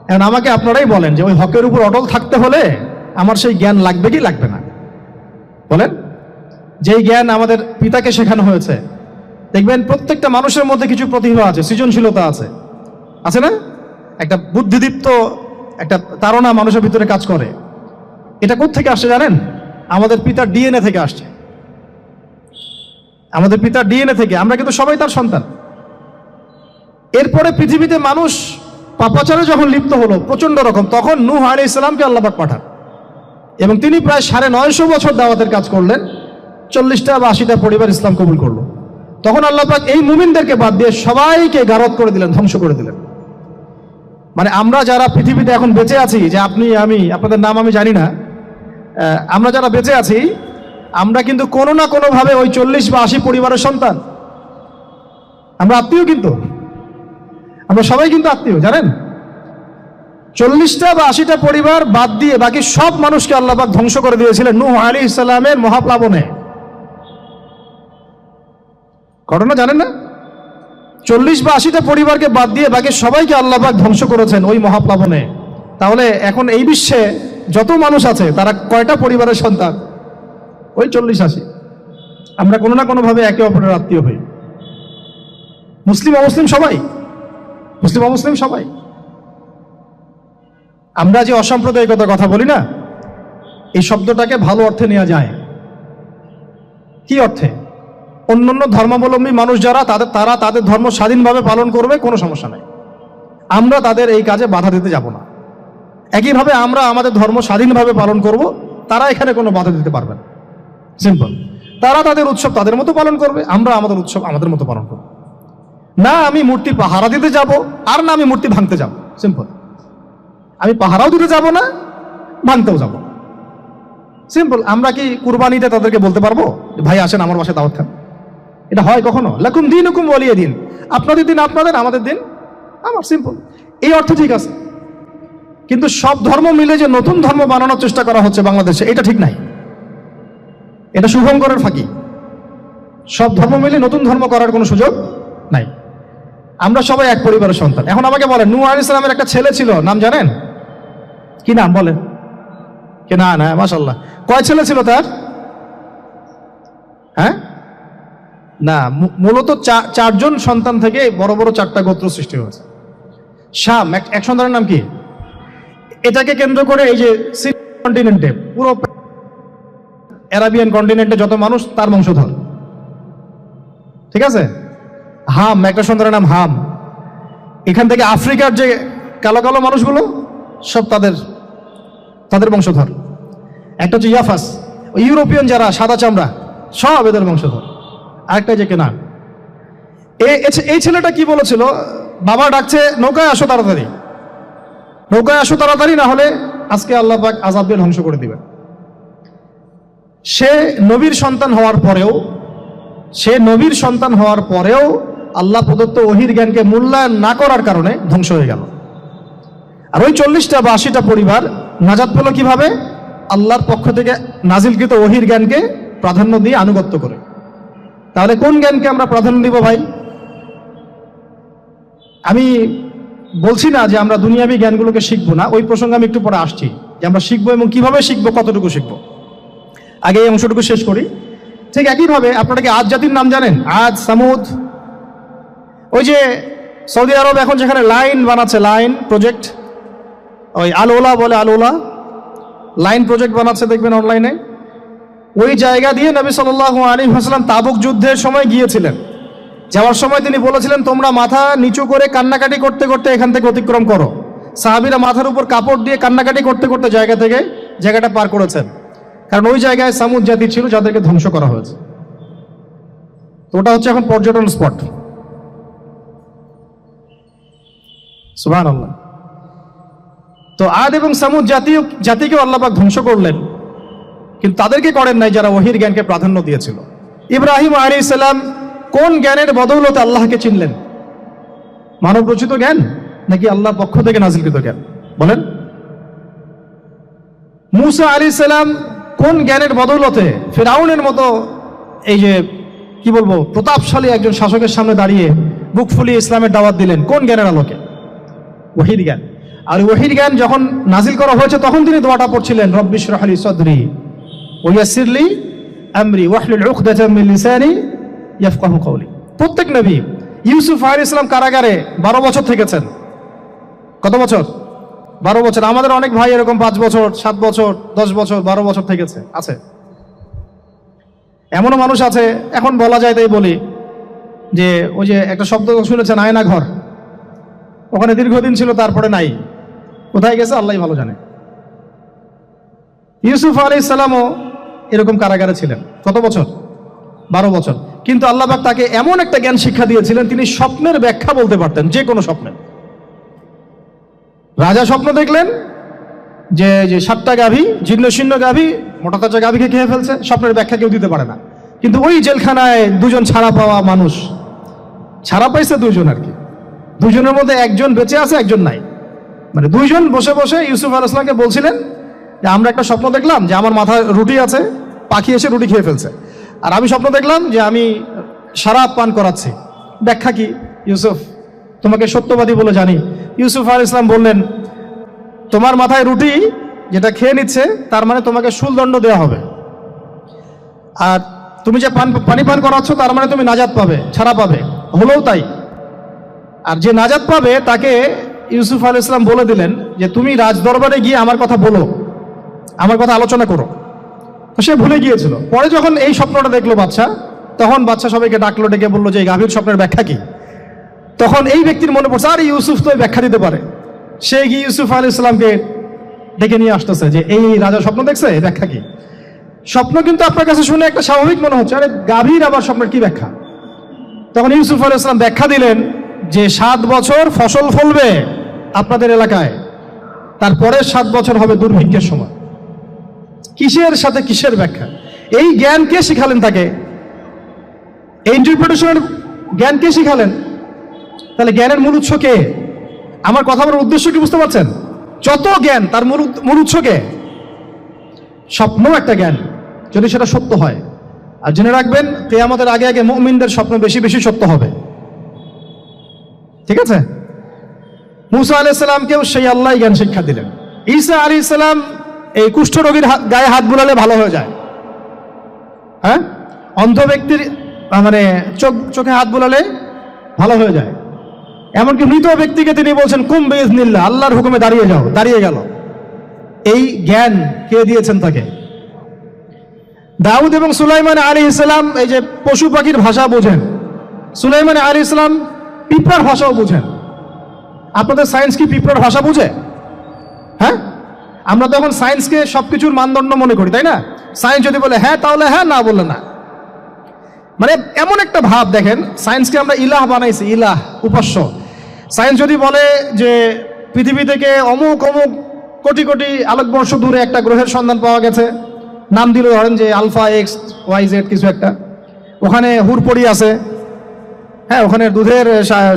এখন আমাকে আপনারাই বলেন যে ওই হকের উপর অটল থাকতে হলে আমার সেই জ্ঞান লাগবে কি লাগবে না? বলেন। যেই জ্ঞান আমাদের পিতাকে শেখানো হয়েছে, দেখবেন প্রত্যেকটা মানুষের মধ্যে কিছু প্রতিভা আছে, সৃজনশীলতা আছে, আছে না? একটা বুদ্ধিদীপ্ত একটা তাড়না মানুষের ভিতরে কাজ করে। এটা কোত্থেকে আসছে জানেন? আমাদের পিতার ডিএনএ থেকে আসছে। আমাদের পিতার ডিএনএ থেকে, আমরা কিন্তু সবাই তার সন্তান। এরপরে পৃথিবীতে মানুষ পাপাচারে যখন লিপ্ত হলো প্রচন্ড রকম, তখন নূহ আলাইহিস সালামকে আল্লাহ পাক পাঠান এবং তিনি প্রায় 950 বছর দাওয়াতের কাজ করলেন। 40টা বা 80টা পরিবার ইসলাম কবুল করলো। তখন আল্লাহ পাক এই মুমিনদেরকে বাদ দিয়ে সবাইকে গারদ করে দিলেন, ধ্বংস করে দিলেন। মানে আমরা যারা পৃথিবীতে এখন বেঁচে আছি, যে আপনি আমি, আপনাদের নাম আমি জানি না, আমরা যারা বেঁচে আছি, আমরা কিন্তু কোনো না কোনো ভাবে ওই 40 বা 80 পরিবারের সন্তান। আমরা আত্মীয়, কিন্তু আমরা সবাই কিন্তু আত্মীয়, জানেন? 40টা বা 80টা পরিবার বাদ দিয়ে বাকি সব মানুষকে আল্লাহ পাক ধ্বংস করে দিয়েছিলেন নূহ আলাইহিস সালামের মহাপ্লাবনে। ঘটনা জানেন না? 40 বা 80টা পরিবারকে বাদ দিয়ে বাকি সবাইকে আল্লাহ পাক ধ্বংস করেছেন ওই মহাপ্লাবনে। তাহলে এখন এই বিশ্বে যত মানুষ আছে তারা কয়টা পরিবারের সন্তান? ওই 40-80। আমরা কোনো না কোনো ভাবে একে অপরের আত্মীয় হই, মুসলিম অমুসলিম সবাই, মুসলিম অমুসলিম সবাই। আমরা যে অসাম্প্রদায়িকতার কথা বলি না, এই শব্দটাকে ভালো অর্থে নেওয়া যায়। কি অর্থে? অন্যান্য ধর্মাবলম্বী মানুষ যারা, তারা তাদের ধর্ম স্বাধীনভাবে পালন করবে, কোনো সমস্যা নাই, আমরা তাদের এই কাজে বাধা দিতে যাব না। একইভাবে আমরা আমাদের ধর্ম স্বাধীনভাবে পালন করব, তারা এখানে কোনো বাধা দিতে পারবে না। সিম্পল। তারা তাদের উৎসব তাদের মতো পালন করবে, আমরা আমাদের উৎসব আমাদের মতো পালন করব। না আমি মূর্তি পাহারা দিতে যাব, আর না আমি মূর্তি ভাঙতে যাব। সিম্পল। আমি পাহারাও দিতে যাব না, ভাঙতেও যাব না। সিম্পল। আমরা কি কুরবানিতে তাদেরকে বলতে পারবো ভাই আসেন আমার বাসায় দাওয়াত খান? এটা হয় কখনো? লাকুম দীনুকুম ওয়ালিয়া দিন। আপনাদের দিন আপনাদের, আমাদের দিন আমার। সিম্পল। এই অর্থ ঠিক আছে, কিন্তু সব ধর্ম মিলে যে নতুন ধর্ম বানানোর চেষ্টা করা হচ্ছে বাংলাদেশে, এটা ঠিক নাই। এটা শুভঙ্করের ফাঁকি। সব ধর্ম মিলে নতুন ধর্ম করার কোনো সুযোগ নাই। আমরা সবাই এক পরিবারের সন্তান। এখন আমাকে বলেন, নূহ আলাইহিস সালামের একটা ছেলে ছিল, নাম জানেন? কি নাম বলেন? কে? না না, মাশাআল্লাহ। কয় ছেলে ছিল তার? হ্যাঁ, না, মূলত 4জন সন্তান থেকে বড় বড় 4টা গোত্র সৃষ্টি হয়েছে। শাম এক সন্তানের নাম কি? এটাকে কেন্দ্র করে এই যে কন্টিনেন্টে, পুরো আরাবিয়ান কন্টিনেন্টে যত মানুষ তার বংশধর, ঠিক আছে? হাম একটা সন্তানের নাম হাম। এখান থেকে আফ্রিকার যে কালো কালো মানুষগুলো সব তাদের বংশধর। একটা হচ্ছে ইয়াফাস, ওই ইউরোপিয়ান যারা সাদা চামড়া, সব এদের বংশধর। আরেকটা যে কেনান। এই ছেলেটা কি বলেছিল, বাবা ডাকছে নৌকায় আসো তাড়াতাড়ি, নৌকায় আসো তাড়াতাড়ি, না হলে আজকে আল্লাহ পাক আযাব দিয়ে ধ্বংস করে দিবেন। সে নবীর সন্তান হওয়ার পরেও আল্লাহ প্রদত্ত ওহির জ্ঞানকে মূল্যায়ন না করার কারণে ধ্বংস হয়ে গেল। আর ওই 40টা বা 80টা পরিবার নাজাত পেল কিভাবে? আল্লাহর পক্ষ থেকে নাজিলকৃত ওহির জ্ঞানকে প্রাধান্য দিয়ে আনুগত্য করে। তাহলে কোন জ্ঞানকে আমরা প্রাধান্য দিব ভাই? আমি বলছি না যে আমরা দুনিয়াবী জ্ঞানগুলোকে শিখবো না, ওই প্রসঙ্গে আমি একটু পরে আসছি, যে আমরা শিখবো এবং কিভাবে শিখবো, কতটুকু শিখবো। আগে এই অংশটুকু শেষ করি। ঠিক একইভাবে আপনারা কি আদ জাতির নাম জানেন? আদ, সামুদ। ওই যে সৌদি আরব এখন যেখানে লাইন বানাচ্ছে, লাইন প্রজেক্ট, ওই আলোলা বলে, আলোলা লাইন প্রজেক্ট বানাচ্ছে দেখবেন অনলাইনে। ওই জায়গা দিয়ে নবী সাল্লাল্লাহু আলাইহি ওয়াসাল্লাম তাবুক যুদ্ধের সময় গিয়েছিলেন। যাওয়ার সময় তিনি বলেছিলেন, তোমরা মাথা নিচু করে কান্নাকাটি করতে করতে এখান থেকে অতিক্রম করো। সাহাবীরা মাথার উপর কাপড় দিয়ে কান্নাকাটি করতে করতে জায়গাটা পার করেছেন, কারণ ওই জায়গায় সামুদ জাতি ছিল যাদেরকে ধ্বংস করা হয়েছে। তো ওটা হচ্ছে এখন পর্যটন স্পট। সুবহানাল্লাহ। তো আদ এবং সামুদ জাতিকেও আল্লাহ পাক ধ্বংস করলেন, কিন্তু তাদেরকে করেন নাই যারা ওহির জ্ঞানকে প্রাধান্য দিয়েছিল। ইব্রাহিম আলাইহিস সালাম কোন জ্ঞানের বদৌলতে আল্লাহকে চিনলেন? মানব রচিত জ্ঞান নাকি আল্লাহর পক্ষ থেকে নাজিলকৃত জ্ঞান? বলেন। মূসা আলাইহিস সালাম কোন জ্ঞানের বদৌলতে ফিরআউনের মতো এই যে কি বলবো প্রতাপশালী একজন শাসকের সামনে দাঁড়িয়ে বুক ফুলিয়ে ইসলামের দাওয়াত দিলেন? কোন জ্ঞানের আলোকে? ওহির জ্ঞান। আর ওহির জ্ঞান যখন নাজিল করা হয়েছে তখন তিনি দোয়াটা পড়ছিলেন, রব্বি ইশরাহ লি সাদরি ওয়া ইয়াসসির লি আমরি ওয়াহলুল উকদাতাম মিন লিসানি ইয়াফকাহু কওলি। প্রত্যেক নবী, ইউসুফ আলাইহিস সালাম কারাগারে 12 বছর থেকেছেন। কত বছর? 12 বছর। আমাদের অনেক ভাই এরকম 5 বছর, 7 বছর, 10 বছর, 12 বছর থেকেছে, আছে। এমনও মানুষ আছে, এখন বলা যায় তাই বলি, যে ওই যে একটা শব্দ শুনেছেন আয়না ঘর, ওখানে দীর্ঘদিন ছিল, তারপরে নাই, কোথায় গেছে আল্লাহই ভালো জানে। ইউসুফ আলাইহিস সালামও এরকম কারাগারে ছিলেন। কত বছর? 12 বছর। কিন্তু আল্লাহ পাক তাকে এমন একটা জ্ঞান শিক্ষা দিয়েছিলেন, তিনি স্বপ্নের ব্যাখ্যা বলতে পারতেন, যে কোনো স্বপ্নের। রাজা স্বপ্ন দেখলেন যে 7টা গাভী, জীর্ণ শীর্ণ গাভী, মোটা তাজা গাভীকে খেয়ে ফেলছে, স্বপ্নের ব্যাখ্যা কেউ দিতে পারে না। কিন্তু ওই জেলখানায় 2 জন ছাড়া পাওয়া মানুষ, ছাড়া পাইছে 2 জন আর কি, 2 জনের মধ্যে একজন বেঁচে আছে, একজন নাই। মানে 2 জন বসে বসে ইউসুফ আলাইহিস সালামকে বলছিলেন যে আমরা একটা স্বপ্ন দেখলাম যে আমার মাথায় রুটি আছে, পাখি এসে রুটি খেয়ে ফেলছে। আর আমি স্বপ্ন দেখলাম যে আমি শরাব পান করাচ্ছি, ব্যাখ্যা কি? ইউসুফ, তোমাকে সত্যবাদী বলে জানি। ইউসুফ আলাইহিস সালাম বললেন, তোমার মাথায় রুটি যেটা খেয়ে নিচ্ছে, তার মানে তোমাকে শুলদণ্ড দেওয়া হবে। আর তুমি যে পানি পান করাচ্ছ, তার মানে তুমি নাজাত পাবে, ছাড়া পাবে। হলেও তাই। আর যে নাজাত পাবে তাকে ইউসুফ আলাইহিস সালাম বলে দিলেন যে তুমি রাজদরবারে গিয়ে আমার কথা বলো, আমার কথা আলোচনা করো। তো সে ভুলে গিয়েছিল। পরে যখন এই স্বপ্নটা দেখলো বাদশা, তখন বাদশা সবাইকে ডাকলো, ডেকে বললো যে এই গাভীর স্বপ্নের ব্যাখ্যা কি। তখন এই ব্যক্তির মনে পড়ছে, আরে ইউসুফ তো ব্যাখ্যা দিতে পারে। সে গিয়ে ইউসুফ আলাইহিস সালামকে ডেকে নিয়ে আসতেছে যে এই রাজা স্বপ্ন দেখছে, ব্যাখ্যা কি। স্বপ্ন কিন্তু আপনার কাছে শুনে একটা স্বাভাবিক মনে হচ্ছে, আরে গাভীর আবার স্বপ্নের কি ব্যাখ্যা। তখন ইউসুফ আলাইহিস সালাম ব্যাখ্যা দিলেন যে 7 বছর ফসল ফলবে আপনাদের এলাকায়, তারপরে 7 বছর হবে দুর্ভিক্ষের সময়। কিসের সাথে কিসের ব্যাখ্যা? এই জ্ঞান কে শিখালেন তাকে? এই ইন্টারপ্রিটেশনের জ্ঞান কে শিখালেন? তাহলে জ্ঞানের মূল উৎস কে? আমার কথা বলার উদ্দেশ্য কি বুঝতে পারছেন? যত জ্ঞান তার মূল উৎস কে? স্বপ্ন একটা জ্ঞান, যদি সেটা সত্য হয়। আর জেনে রাখবেন, কিয়ামতের আগে আগে মুমিনদের স্বপ্ন বেশি বেশি সত্য হবে। ঠিক আছে? মূসা আলাইহিস সালামকেও সেই আল্লাহ জ্ঞান শিক্ষা দিলেন। ঈসা আলাইহিস সালাম এই কুষ্ঠরোগীর গায়ে হাত বুলালে ভালো হয়ে যায়। হ্যাঁ, অন্ধ ব্যক্তির মানে চোখে হাত বুলালে ভালো হয়ে যায়। এমনকি মৃত ব্যক্তিকে তিনি বলছেন কুম বিইজনিল্লাহ, আল্লাহর হুকুমে দাঁড়িয়ে যাও, দাঁড়িয়ে গেল। এই জ্ঞান কে দিয়েছেন তাকে? দাউদ এবং সুলাইমান আলাইহিস সালাম এই যে পশু পাখির ভাষা বোঝেন, সুলাইমান আলাইহিস সালাম পিঁপড়ার ভাষাও বুঝেন। আপনাদের সায়েন্স কি পিঁপড়ার ভাষা বুঝে? হ্যাঁ, আমরা তো এখন সায়েন্সকে সবকিছুর মানদণ্ড মনে করি, তাই না? সায়েন্স যদি বলে হ্যাঁ তাহলে হ্যাঁ, না বললে না। মানে এমন একটা ভাব দেখেন, সায়েন্সকে আমরা ইলাহ বানাইছি, ইলাহ, উপাস্য। সায়েন্স যদি বলে যে পৃথিবী থেকে অমুক অমুক কোটি কোটি আলোকবর্ষ দূরে একটা গ্রহের সন্ধান পাওয়া গেছে, নাম দিল ধরেন যে আলফা এক্স ওয়াই জেড কিছু একটা, ওখানে হুরপড়ি আছে, হ্যাঁ ওখানে দুধের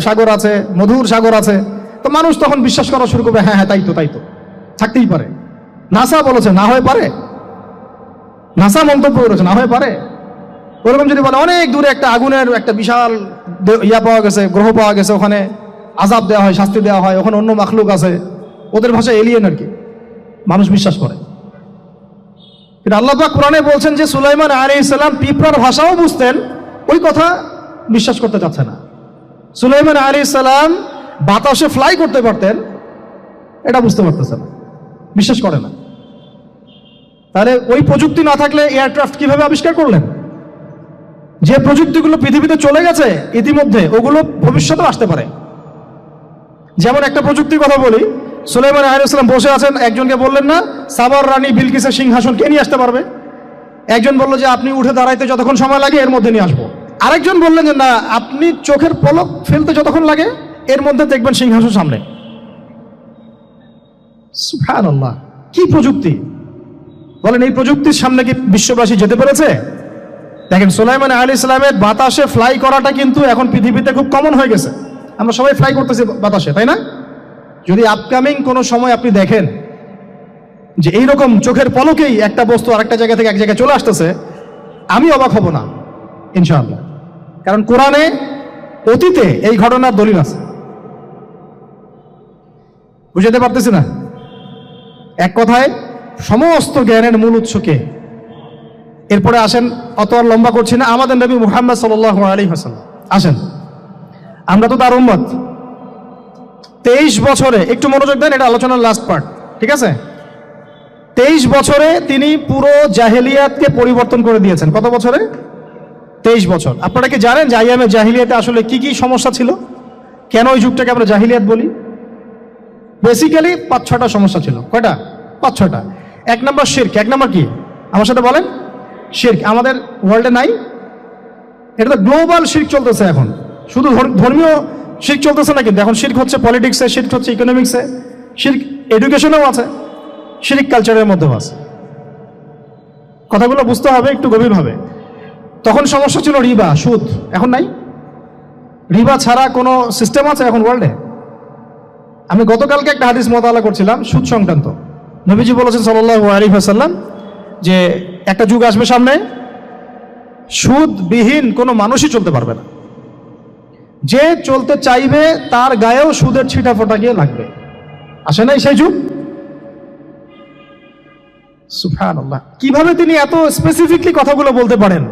সাগর আছে, মধুর সাগর আছে, তো মানুষ তখন বিশ্বাস করা শুরু করবে, হ্যাঁ হ্যাঁ তাই তো থাকতেই পারে। নাসা বলেছে না হয়ে পারে, নাসা মন্তব্য করেছে না হয়ে পারে। ওরকম যদি বলে অনেক দূরে একটা আগুনের একটা বিশাল ইয়া পাওয়া গেছে, গ্রহ পাওয়া গেছে, ওখানে আযাব দেওয়া হয়, শাস্তি দেওয়া হয়, ওখানে অন্য মাখলুক আছে, ওদের ভাষায় এলিয়েন আর কি, মানুষ বিশ্বাস করে। কিন্তু আল্লাহ পাক কোরআনে বলছেন যে সুলাইমান আলাইহিস সালাম পিঁপড়ার ভাষাও বুঝতেন, ওই কথা বিশ্বাস করতে চাচ্ছে না। সুলাইমান আলাইহিস সালাম বাতাসে ফ্লাই করতে পারতেন, এটা বুঝতে পারতেছে না, বিশ্বাস করে না। তাহলে ওই প্রযুক্তি না থাকলে এয়ারক্রাফট কিভাবে আবিষ্কার করলেন? যে প্রযুক্তিগুলো পৃথিবীতে চলে গেছে ইতিমধ্যে, ওগুলো ভবিষ্যতেও আসতে পারে। যেমন একটা প্রযুক্তির কথা বলি, সুলাইমান আলাইহিস সালাম বসে আছেন, একজনকে বললেন না সাবার রানী বিলকিসের সিংহাসন কে নিয়ে আসতে পারবে? একজন বলল যে আপনি উঠে দাঁড়াইতে যতক্ষণ সময় লাগে এর মধ্যে নিয়ে আসবো। আরেকজন বললেন যে না, আপনি চোখের পলক ফেলতে যতক্ষণ লাগে এর মধ্যে দেখবেন সিংহাসন সামনে। সুবহানাল্লাহ, কি প্রযুক্তি! বলেন এই প্রযুক্তির সামনে কি বিশ্ববাসী যেতে পেরেছে? দেখেন সুলাইমান আলাইহিস সালামের বাতাসে ফ্লাই করাটা কিন্তু এখন পৃথিবীতে খুব কমন হয়ে গেছে, আমরা সবাই ফ্লাই করতেছি বাতাসে, তাই না? যদি আপকামিং কোনো সময় আপনি দেখেন যে এইরকম চোখের পলকেই একটা বস্তু আরেকটা জায়গা থেকে এক জায়গায় চলে আসতেছে, আমি অবাক হব না ইনশাআল্লাহ। কারণ কোরআনে অতীতে এই ঘটনার দলিল আছে। বুঝাতে পারতেছি না? এক কথায় সমস্ত জ্ঞানের মূল উৎসকে। এরপরে আসেন, অত আর লম্বা করছি না, আমাদের নবী মুহাম্মদ সাল্লাল্লাহু আলাইহি ওয়াসাল্লাম আসেন। আমরা তো তার উম্মত। 23 বছরে, একটু মনোযোগ দেন, এটা আলোচনার লাস্ট পার্ট, ঠিক আছে? 23 বছরে তিনি পুরো জাহেলিয়াতকে পরিবর্তন করে দিয়েছেন। কত বছরে? 23 বছর। আপনারা কি জানেন যে আইয়ামে জাহিলিয়াতে আসলে কি কি সমস্যা ছিল? কেন ওই যুগটাকে আমরা জাহিলিয়াত বলি? বেসিক্যালি 5-6টা সমস্যা ছিল। কয়টা? 5-6টা। এক নম্বর শিরক। এক নম্বর কি? আমার সাথে বলেন। শিরক আমাদের ওয়ার্ল্ডে নাই, এটা তো গ্লোবাল শিরক চলতেছে এখন। শুধু ধর্মীয় শিরক চলতেছে না, কিন্তু এখন শিরক হচ্ছে পলিটিক্সে, শিরক হচ্ছে ইকোনমিক্সে, শিরক এডুকেশনেও আছে, শিরক কালচারের মধ্যেও আছে। কথাগুলো বুঝতে হবে একটু গভীরভাবে। তখন সমস্যা ছিল রিবা, সুদ। এখন নাই। রিবা ছাড়া কোনো সিস্টেম আছে এখন ওয়ার্ল্ডে? আমি গতকালকে একটা হাদিস মোতালা করছিলাম সুদ সংক্রান্ত। নবীজি বলেছেন সাল্লাল্লাহু আলাইহি ওয়াসাল্লাম যে একটা যুগ আসবে সামনে, সুদবিহীন কোনো মানুষই চলতে পারবে না। যে চলতে চাইবে তার গায়েও সুদের ছিটা ফোটা গিয়ে লাগবে। আসে নাই সেই যুগ? সুবহানাল্লাহ, কিভাবে তিনি এত স্পেসিফিকলি কথাগুলো বলতে পারেন?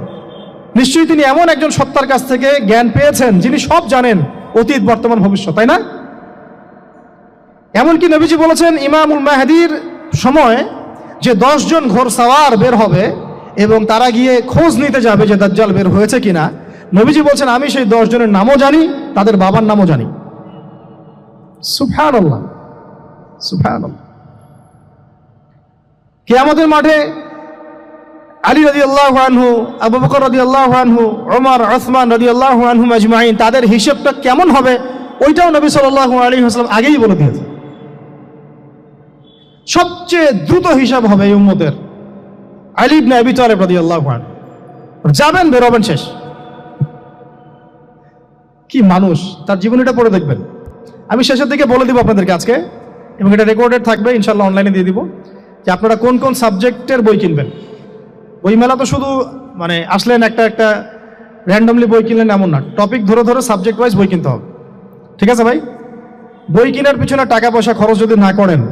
নিশ্চয়ই তিনি এমন একজন সত্তার কাছ থেকে জ্ঞান পেয়েছেন যিনি সব জানেন, অতীত বর্তমান ভবিষ্যৎ, তাই না? এমনকি নবীজি বলেছেন ইমামুল মাহদির সময় যে 10 জন ঘোড়সাওয়ার বের হবে এবং তারা গিয়ে খোঁজ নিতে যাবে যে দাজ্জাল বের হয়েছে কিনা, নবীজি বলছেন আমি সেই 10 জনের নামও জানি, তাদের বাবার নামও জানি। সুবহানাল্লাহ, সুবহানাল্লাহ। কিয়ামতের মাঠে আলী রাদিয়াল্লাহু আনহু, আবু বকর রাদিয়াল্লাহু আনহু, ওমর, ওসমান রাদিয়াল্লাহু আনহুম আজমাইন, তাদের হিসাবটা কেমন হবে ওইটাও নবী সাল্লাল্লাহু আলাইহি ওয়াসাল্লাম আগেই বলে দিয়েছেন। সবচেয়ে দ্রুত হিসাব হবে এই উম্মতের আলী ইবনে আবি তালিব রাদিয়াল্লাহু আনহু। যাবেন, বেরোবেন, শেষ। কি মানুষ, তার জীবনীটা পড়ে দেখবেন। আমি শেষের দিকে বলে দিব আপনাদেরকে আজকে, এবং এটা রেকর্ডেড থাকবে, ইনশাল্লাহ অনলাইনে দিয়ে দিব, যে আপনারা কোন কোন সাবজেক্টের বই কিনবেন। বইমেলা তো শুধু মানে আসলেন একটা র্যান্ডমলি বই কিনলেন এমন না, টপিক ধরে ধরে সাবজেক্ট ওয়াইজ বই কিনতে হবে, ঠিক আছে ভাই? বই কেনার পিছনে টাকা পয়সা খরচ যদি না করেন,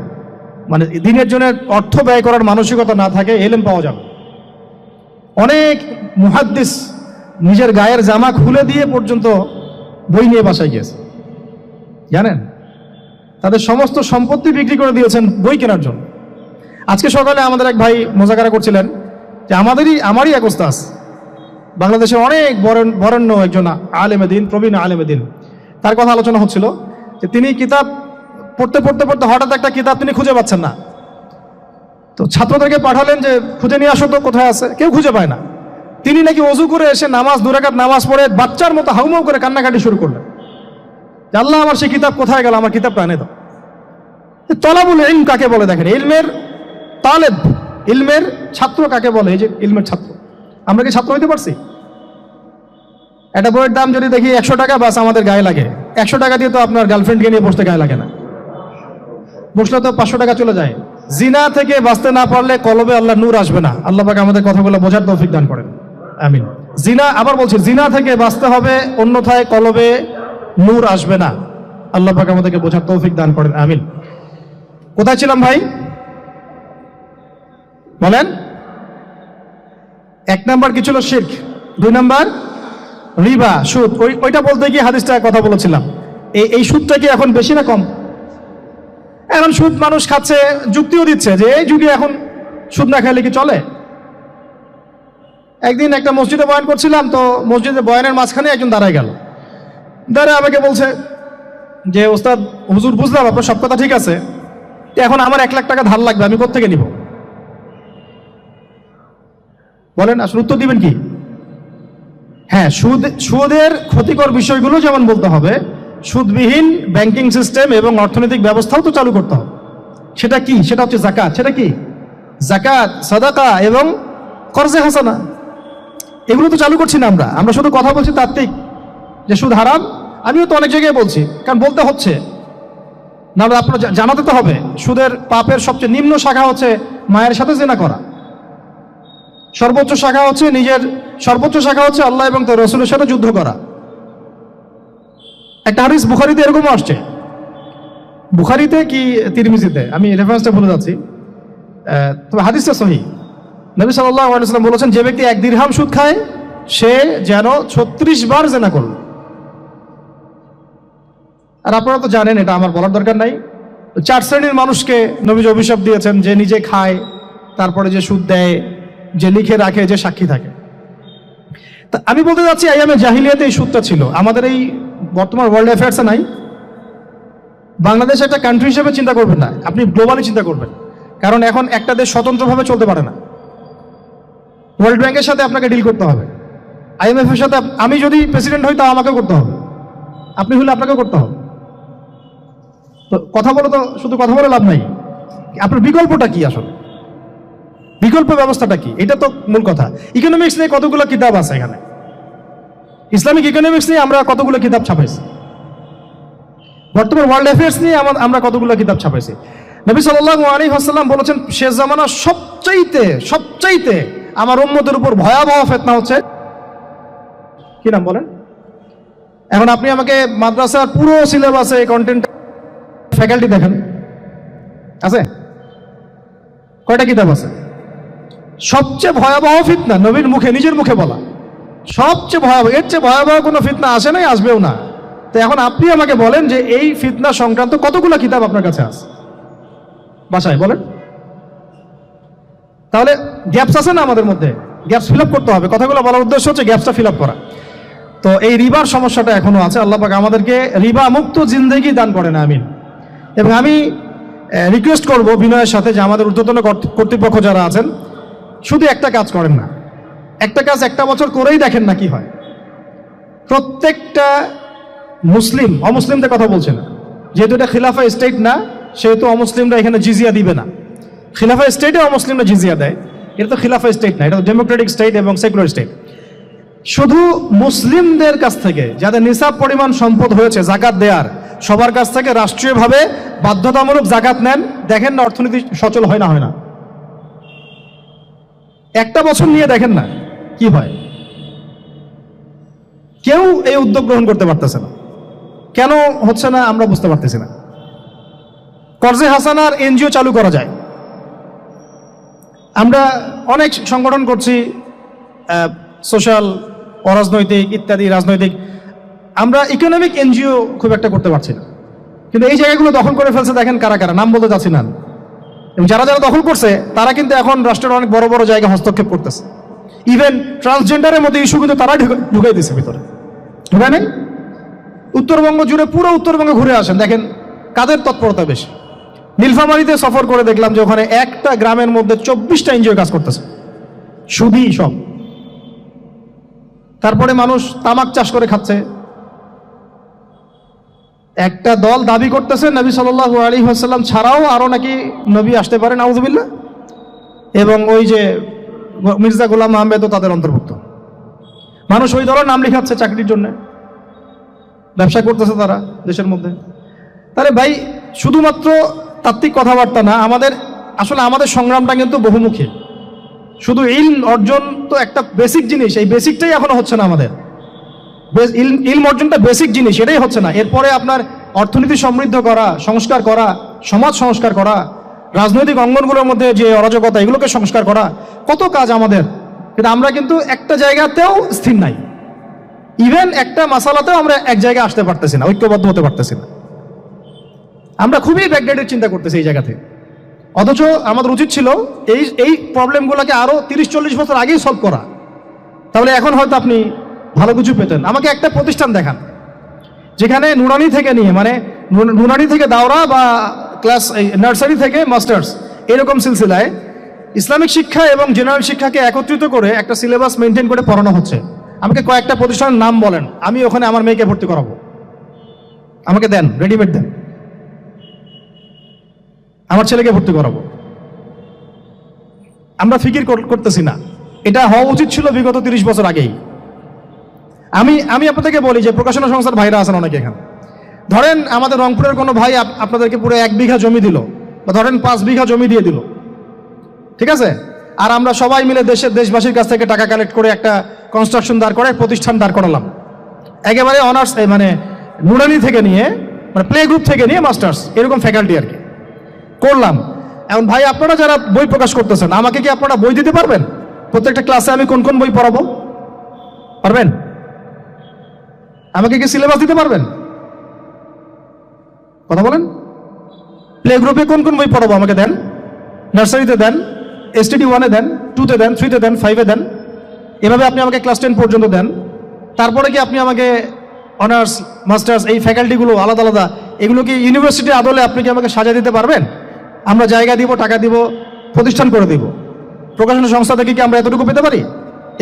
মানে দিনের জন্য অর্থ ব্যয় করার মানসিকতা না থাকে, এলেম পাওয়া যাবে। অনেক মুহাদ্দিস নিজের গায়ের জামা খুলে দিয়ে পর্যন্ত বই নিয়ে বাসায় গিয়েছে, জানেন? তাদের সমস্ত সম্পত্তি বিক্রি করে দিয়েছেন বই কেনার জন্য। আজকে সকালে আমাদের এক ভাই মোজাকারা করছিলেন যে আমারই এক ওস্তাদ, বাংলাদেশের অনেক বরেণ্য একজন আলেমে দিন, প্রবীণ আলেমে দিন, তার কথা আলোচনা হচ্ছিল যে তিনি কিতাব পড়তে পড়তে পড়তে হঠাৎ একটা কিতাব তিনি খুঁজে পাচ্ছেন না। তো ছাত্রদেরকে পাঠালেন যে খুঁজে নিয়ে আসো তো, কোথায় আছে, কেউ খুঁজে পায় না। তিনি নাকি ওযু করে এসে নামাজ 2 রাকাত নামাজ পড়ে বাচ্চার মতো হাউমাউ করে কান্নাকাটি শুরু করলেন। যে আল্লাহ আমার সেই কিতাব কোথায় গেল, আমার কিতাবটা এনে দাও। তলাবুল ইলম কাকে বলে দেখেন, ইলমের তালেব, ইলমের ছাত্র কাকে বলে? এই যে ইলমের ছাত্র, আমরা কি ছাত্র হইতে পারছি? একটা বইয়ের দাম যদি দেখি 100 টাকা, বাস আমাদের গায়ে লাগে। 100 টাকা দিয়ে তো আপনার গার্লফ্রেন্ডকে নিয়ে বসতে গায়ে লাগে না, বসলে তো 500 টাকা চলে যায়। জিনা থেকে বাঁচতে না পারলে কলবে আল্লাহ নূর আসবে না। আল্লাহ পাক আমাদের কথাগুলো বোঝার তৌফিক দান করেন, আমিন। জিনা, আবার বলছি, জিনা থেকে বাঁচতে হবে, অন্যথায় কলবে নূর আসবে না। আল্লাহ পাক আমাদেরকে বোঝার তৌফিক দান করেন, আমিন। কোথায় ছিলাম ভাই? বলেন। 1 নাম্বার কি ছিল? শিরক। 2 নাম্বার রিবা, সুদ। ওইটা বলতে গিয়ে হাদিসটা কথা বলেছিলাম। এই সুদটা কি এখন বেশি না কম? এখন সুদ মানুষ খাচ্ছে, যুক্তিও দিচ্ছে যে এই যুগে এখন সুদ না খাইলে কি চলে। একদিন একটা মসজিদে বয়ান করছিলাম, তো মসজিদে বয়ানের মাঝখানে একজন দাঁড়ায় গেল, দাঁড়ায় আমাকে বলছে যে ওস্তাদ, হুজুর বুঝলাম আপনার সব কথা ঠিক আছে, এখন আমার 1 লাখ টাকা ধার লাগবে, আমি কোত্থেকে নিব? বলেন, আসলে উত্তর দিবেন কি? হ্যাঁ, সুদের ক্ষতিকর বিষয়গুলো যেমন বলতে হবে, সুদবিহীন ব্যাংকিং সিস্টেম এবং অর্থনৈতিক ব্যবস্থাও তো চালু করতে হবে। সেটা কি? সেটা হচ্ছে যাকাত। সেটা কি? যাকাত, সাদাকা এবং কর্জে হাসানা। এগুলো তো চালু করছি না আমরা। আমরা শুধু কথা বলছি তাত্ত্বিক যে সুদ হারাম। আমিও তো অনেক জায়গায় বলছি, কারণ বলতে হচ্ছে, না আপনার জানাতে তো হবে। সুদের পাপের সবচেয়ে নিম্ন শাখা হচ্ছে মায়ের সাথে জিনা করা, সর্বোচ্চ শাখা হচ্ছে আল্লাহ এবং তার রাসূলের সাথে যুদ্ধ করা। একটা হাদিস বুখারীতে এরকম আসছে, বুখারীতে কি তিরমিজিতে, আমি রেফারেন্সটা ভুলে যাচ্ছি, তবে হাদিসটা সহিহ। নবী সাল্লাল্লাহু আলাইহি ওয়াসাল্লাম বলেছেন, যে ব্যক্তি 1 দিরহাম সুদ খায় সে যেন 36 বার জিনা করল। আর আপনারা তো জানেন, এটা আমার বলার দরকার নাই। 4 শ্রেণীর মানুষকে নবীজি অভিশাপ দিয়েছেন, যে নিজে খায়, তারপরে যে সুদ দেয়, যে লিখে রাখে, যে সাক্ষী থাকে। তা আমি বলতে যাচ্ছি, আইয়ামে জাহিলিয়াতে এই সুদটা ছিল, আমাদের এই বর্তমান ওয়ার্ল্ড অ্যাফেয়ার্সে নাই। বাংলাদেশ একটা কান্ট্রি হিসেবে চিন্তা করবেন না, আপনি গ্লোবালি চিন্তা করবেন। কারণ এখন একটা দেশ স্বতন্ত্রভাবে চলতে পারে না, ওয়ার্ল্ড ব্যাংকের সাথে আপনাকে ডিল করতে হবে, IMF এর সাথে। আমি যদি প্রেসিডেন্ট হই, তাও আমাকেও করতে হবে, আপনি হলে আপনাকেও করতে হবে। তো কথা বলে তো শুধু কথা বলে লাভ নাই, আপনার বিকল্পটা কি? আসলে বিকল্প ব্যবস্থাটা কি? এটা তো মূল কথা। ইকোনমিক্স নিয়ে কতগুলো কিতাব আছে এখানে, ইসলামিক ইকোনমিক্স নিয়ে আমরা কতগুলো কিতাব ছাপাইছি, বর্তমান ওয়ার্ল্ড অ্যাফেয়ার্স নিয়ে আমরা কতগুলো কিতাব ছাপাইছি। নবী সাল্লাল্লাহু আলাইহি ওয়াসাল্লাম বলেছেন, শেষ জামানা সবচাইতে আমার উম্মতের উপর ভয়াবহ ফিতনা হচ্ছে, কি নাম বলেন? এখন আপনি আমাকে মাদ্রাসার পুরো সিলেবাসে কন্টেন্ট ফ্যাকাল্টি দেখেন, আছে কয়টা কিতাব আছে? সবচেয়ে ভয়াবহ ফিতনা, নবীর মুখে, নিজের মুখে বলা, সবচেয়ে ভয়াবহ। এর চেয়ে ভয়াবহ কোনো ফিতনা আসে নাই, আসবেও না। তো এখন আপনি আমাকে বলেন যে এই ফিতনা সংক্রান্ত কতগুলো কিতাব আপনার কাছে আছে বাসায়, বলেন। তাহলে গ্যাপস আছে না আমাদের মধ্যে, গ্যাপস ফিল আপ করতে হবে। কথাগুলো বলার উদ্দেশ্য হচ্ছে গ্যাপসটা ফিল আপ করা। তো এই রিবার সমস্যাটা এখনো আছে। আল্লাহ পাক আমাদেরকে রিবা মুক্ত জিন্দেগি দান করেন, আমিন। এবং আমি রিকোয়েস্ট করব বিনয়ের সাথে, যে আমাদের ঊর্ধ্বতন কর্তৃপক্ষ যারা আছেন, শুধু একটা কাজ করেন না, একটা কাজ 1টা বছর করেই দেখেন না কি হয়। প্রত্যেকটা মুসলিম, অমুসলিমদের কথা বলছে না, যেহেতু এটা খিলাফা স্টেট না, সেহেতু অমুসলিমরা এখানে জিজিয়া দিবে না। খিলাফা স্টেটে অমুসলিমরা জিজিয়া দেয়, এটা তো খিলাফা স্টেট না, এটা তো ডেমোক্রেটিক স্টেট এবং সেকুলার স্টেট। শুধু মুসলিমদের কাছ থেকে যাদের নিসাব পরিমাণ সম্পদ হয়েছে জাকাত দেয়ার, সবার কাছ থেকে রাষ্ট্রীয়ভাবে বাধ্যতামূলক জাকাত নেন, দেখেন না অর্থনীতি সচল হয় না। 1টা বছর নিয়ে দেখেন না কি হয়। কেউ এই উদ্যোগ গ্রহণ করতে পারতেছে না। কেন হচ্ছে না আমরা বুঝতে পারতেছি না। কর্জে হাসানার এনজিও চালু করা যায়। আমরা অনেক সংগঠন করছি, সোশ্যাল, অরাজনৈতিক ইত্যাদি, রাজনৈতিক। আমরা ইকোনমিক এনজিও খুব একটা করতে পারছি না। কিন্তু এই জায়গাগুলো দখল করে ফেলছে, দেখেন কারা কারা, নাম বলতে যাচ্ছি না। এবং যারা দখল করছে তারা কিন্তু এখন রাষ্ট্রের অনেক বড় বড় জায়গায় হস্তক্ষেপ করতেছে। ইভেন ট্রান্সজেন্ডারের মধ্যে ইস্যু কিন্তু তারা ঢুকাই দিচ্ছে ভিতরে, ঢুকায় নাই? উত্তরবঙ্গ জুড়ে, পুরো উত্তরবঙ্গে ঘুরে আসেন, দেখেন কাদের তৎপরতা বেশি। নীলফামারীতে সফর করে দেখলাম যে ওখানে একটা গ্রামের মধ্যে 24টা এনজিও কাজ করতেছে, সুদী সব। তারপরে মানুষ তামাক চাষ করে খাচ্ছে, একটা দল দাবি করতেছে নবী সাল্লাল্লাহু আলাইহি ওয়াসাল্লাম ছাড়াও আরো নাকি নবী আসতে পারে, নাউযুবিল্লাহ। এবং ওই যে মির্জা গোলাম আহমেদও তাদের অন্তর্ভুক্ত। মানুষ ওই দলের নাম লেখাচ্ছে চাকরির জন্য, ব্যবসা করতেছে তারা দেশের মধ্যে। তাহলে ভাই শুধুমাত্র তাত্ত্বিক কথাবার্তা না, আমাদের সংগ্রামটা কিন্তু বহুমুখী। শুধু ইলম অর্জন তো একটা বেসিক জিনিস, এই বেসিকটাই এখনো হচ্ছে না আমাদের। ইলম অর্জনটা বেসিক জিনিস, এটাই হচ্ছে না। এরপরে আপনার অর্থনীতি সমৃদ্ধ করা, সংস্কার করা, সমাজ সংস্কার করা, রাজনৈতিক অঙ্গনগুলোর মধ্যে যে অরাজকতা, এগুলোকে সংস্কার করা, কত কাজ আমাদের। কিন্তু আমরা কিন্তু একটা জায়গাতেও স্থির নাই। ইভেন একটা মাসালাতেও আমরা এক জায়গায় আসতে পারতেছি না, ঐক্যবদ্ধ হতে পারতেছি না। আমরা খুবই ব্যাকডেটেড চিন্তা করতেছি এই জায়গাতে। অথচ আমাদের উচিত ছিল এই প্রবলেমগুলোকে আরো 30-40 বছর আগেই সলভ করা। তাহলে এখন হয়তো আপনি ভালো কিছু পেতেন। আমাকে একটা প্রতিষ্ঠান দেখান যেখানে নুরানি থেকে নিয়ে, মানে নুরানি থেকে দাওরা বা ক্লাস নার্সারি থেকে মাস্টার্স, এরকম সিলসিলায় ইসলামিক শিক্ষা এবং জেনারেল শিক্ষাকে একত্রিত করে একটা সিলেবাস মেনটেন করে পড়ানো হচ্ছে। আমাকে কয়েকটা প্রতিষ্ঠানের নাম বলেন, আমি ওখানে আমার মেয়েকে ভর্তি করাবো। আমাকে দেন, রেডিমেড দেন, আমার ছেলেকে ভর্তি করাবো। আমরা ফিকির করতেছি না। এটা হওয়া উচিত ছিল বিগত 30 বছর আগেই। আমি আপনাদেরকে বলি যে প্রকাশনা সংস্থার ভাইরা আছেন অনেকে এখানে। ধরেন আমাদের রংপুরের কোনো ভাই আপনাদেরকে পুরো 1 বিঘা জমি দিল, বা ধরেন 5 বিঘা জমি দিয়ে দিল, ঠিক আছে? আর আমরা সবাই মিলে দেশবাসীর কাছ থেকে টাকা কালেক্ট করে একটা কনস্ট্রাকশন দাঁড় করে প্রতিষ্ঠান দাঁড় করালাম, একেবারে অনার্স, মানে নুরানি থেকে নিয়ে, মানে প্লে গ্রুপ থেকে নিয়ে মাস্টার্স, এরকম ফ্যাকাল্টি আর কি করলাম। এখন ভাই আপনারা যারা বই প্রকাশ করতেছেন, আমাকে কি আপনারা বই দিতে পারবেন? প্রত্যেকটা ক্লাসে আমি কোন কোন বই পড়াবো পারবেন? আমাকে কি সিলেবাস দিতে পারবেন? কথা বলেন। প্লে গ্রুপে কোন কোন বই পড়াবো আমাকে দেন। নার্সারিতে দেন, STD 1-এ দেন, 2-তে দেন, 3-তে দেন, 5-এ দেন। এভাবে আপনি আমাকে ক্লাস 10 পর্যন্ত দেন। তারপরে কি আপনি আমাকে অনার্স, মাস্টার্স, এই ফ্যাকাল্টিগুলো আলাদা আলাদা, এগুলো কি ইউনিভার্সিটির আদলে আপনি কি আমাকে সাজা দিতে পারবেন? আমরা জায়গা দিব, টাকা দিব, প্রতিষ্ঠান করে দিব। প্রকাশনা সংস্থা থেকে কি আমরা এতটুকু পেতে পারি?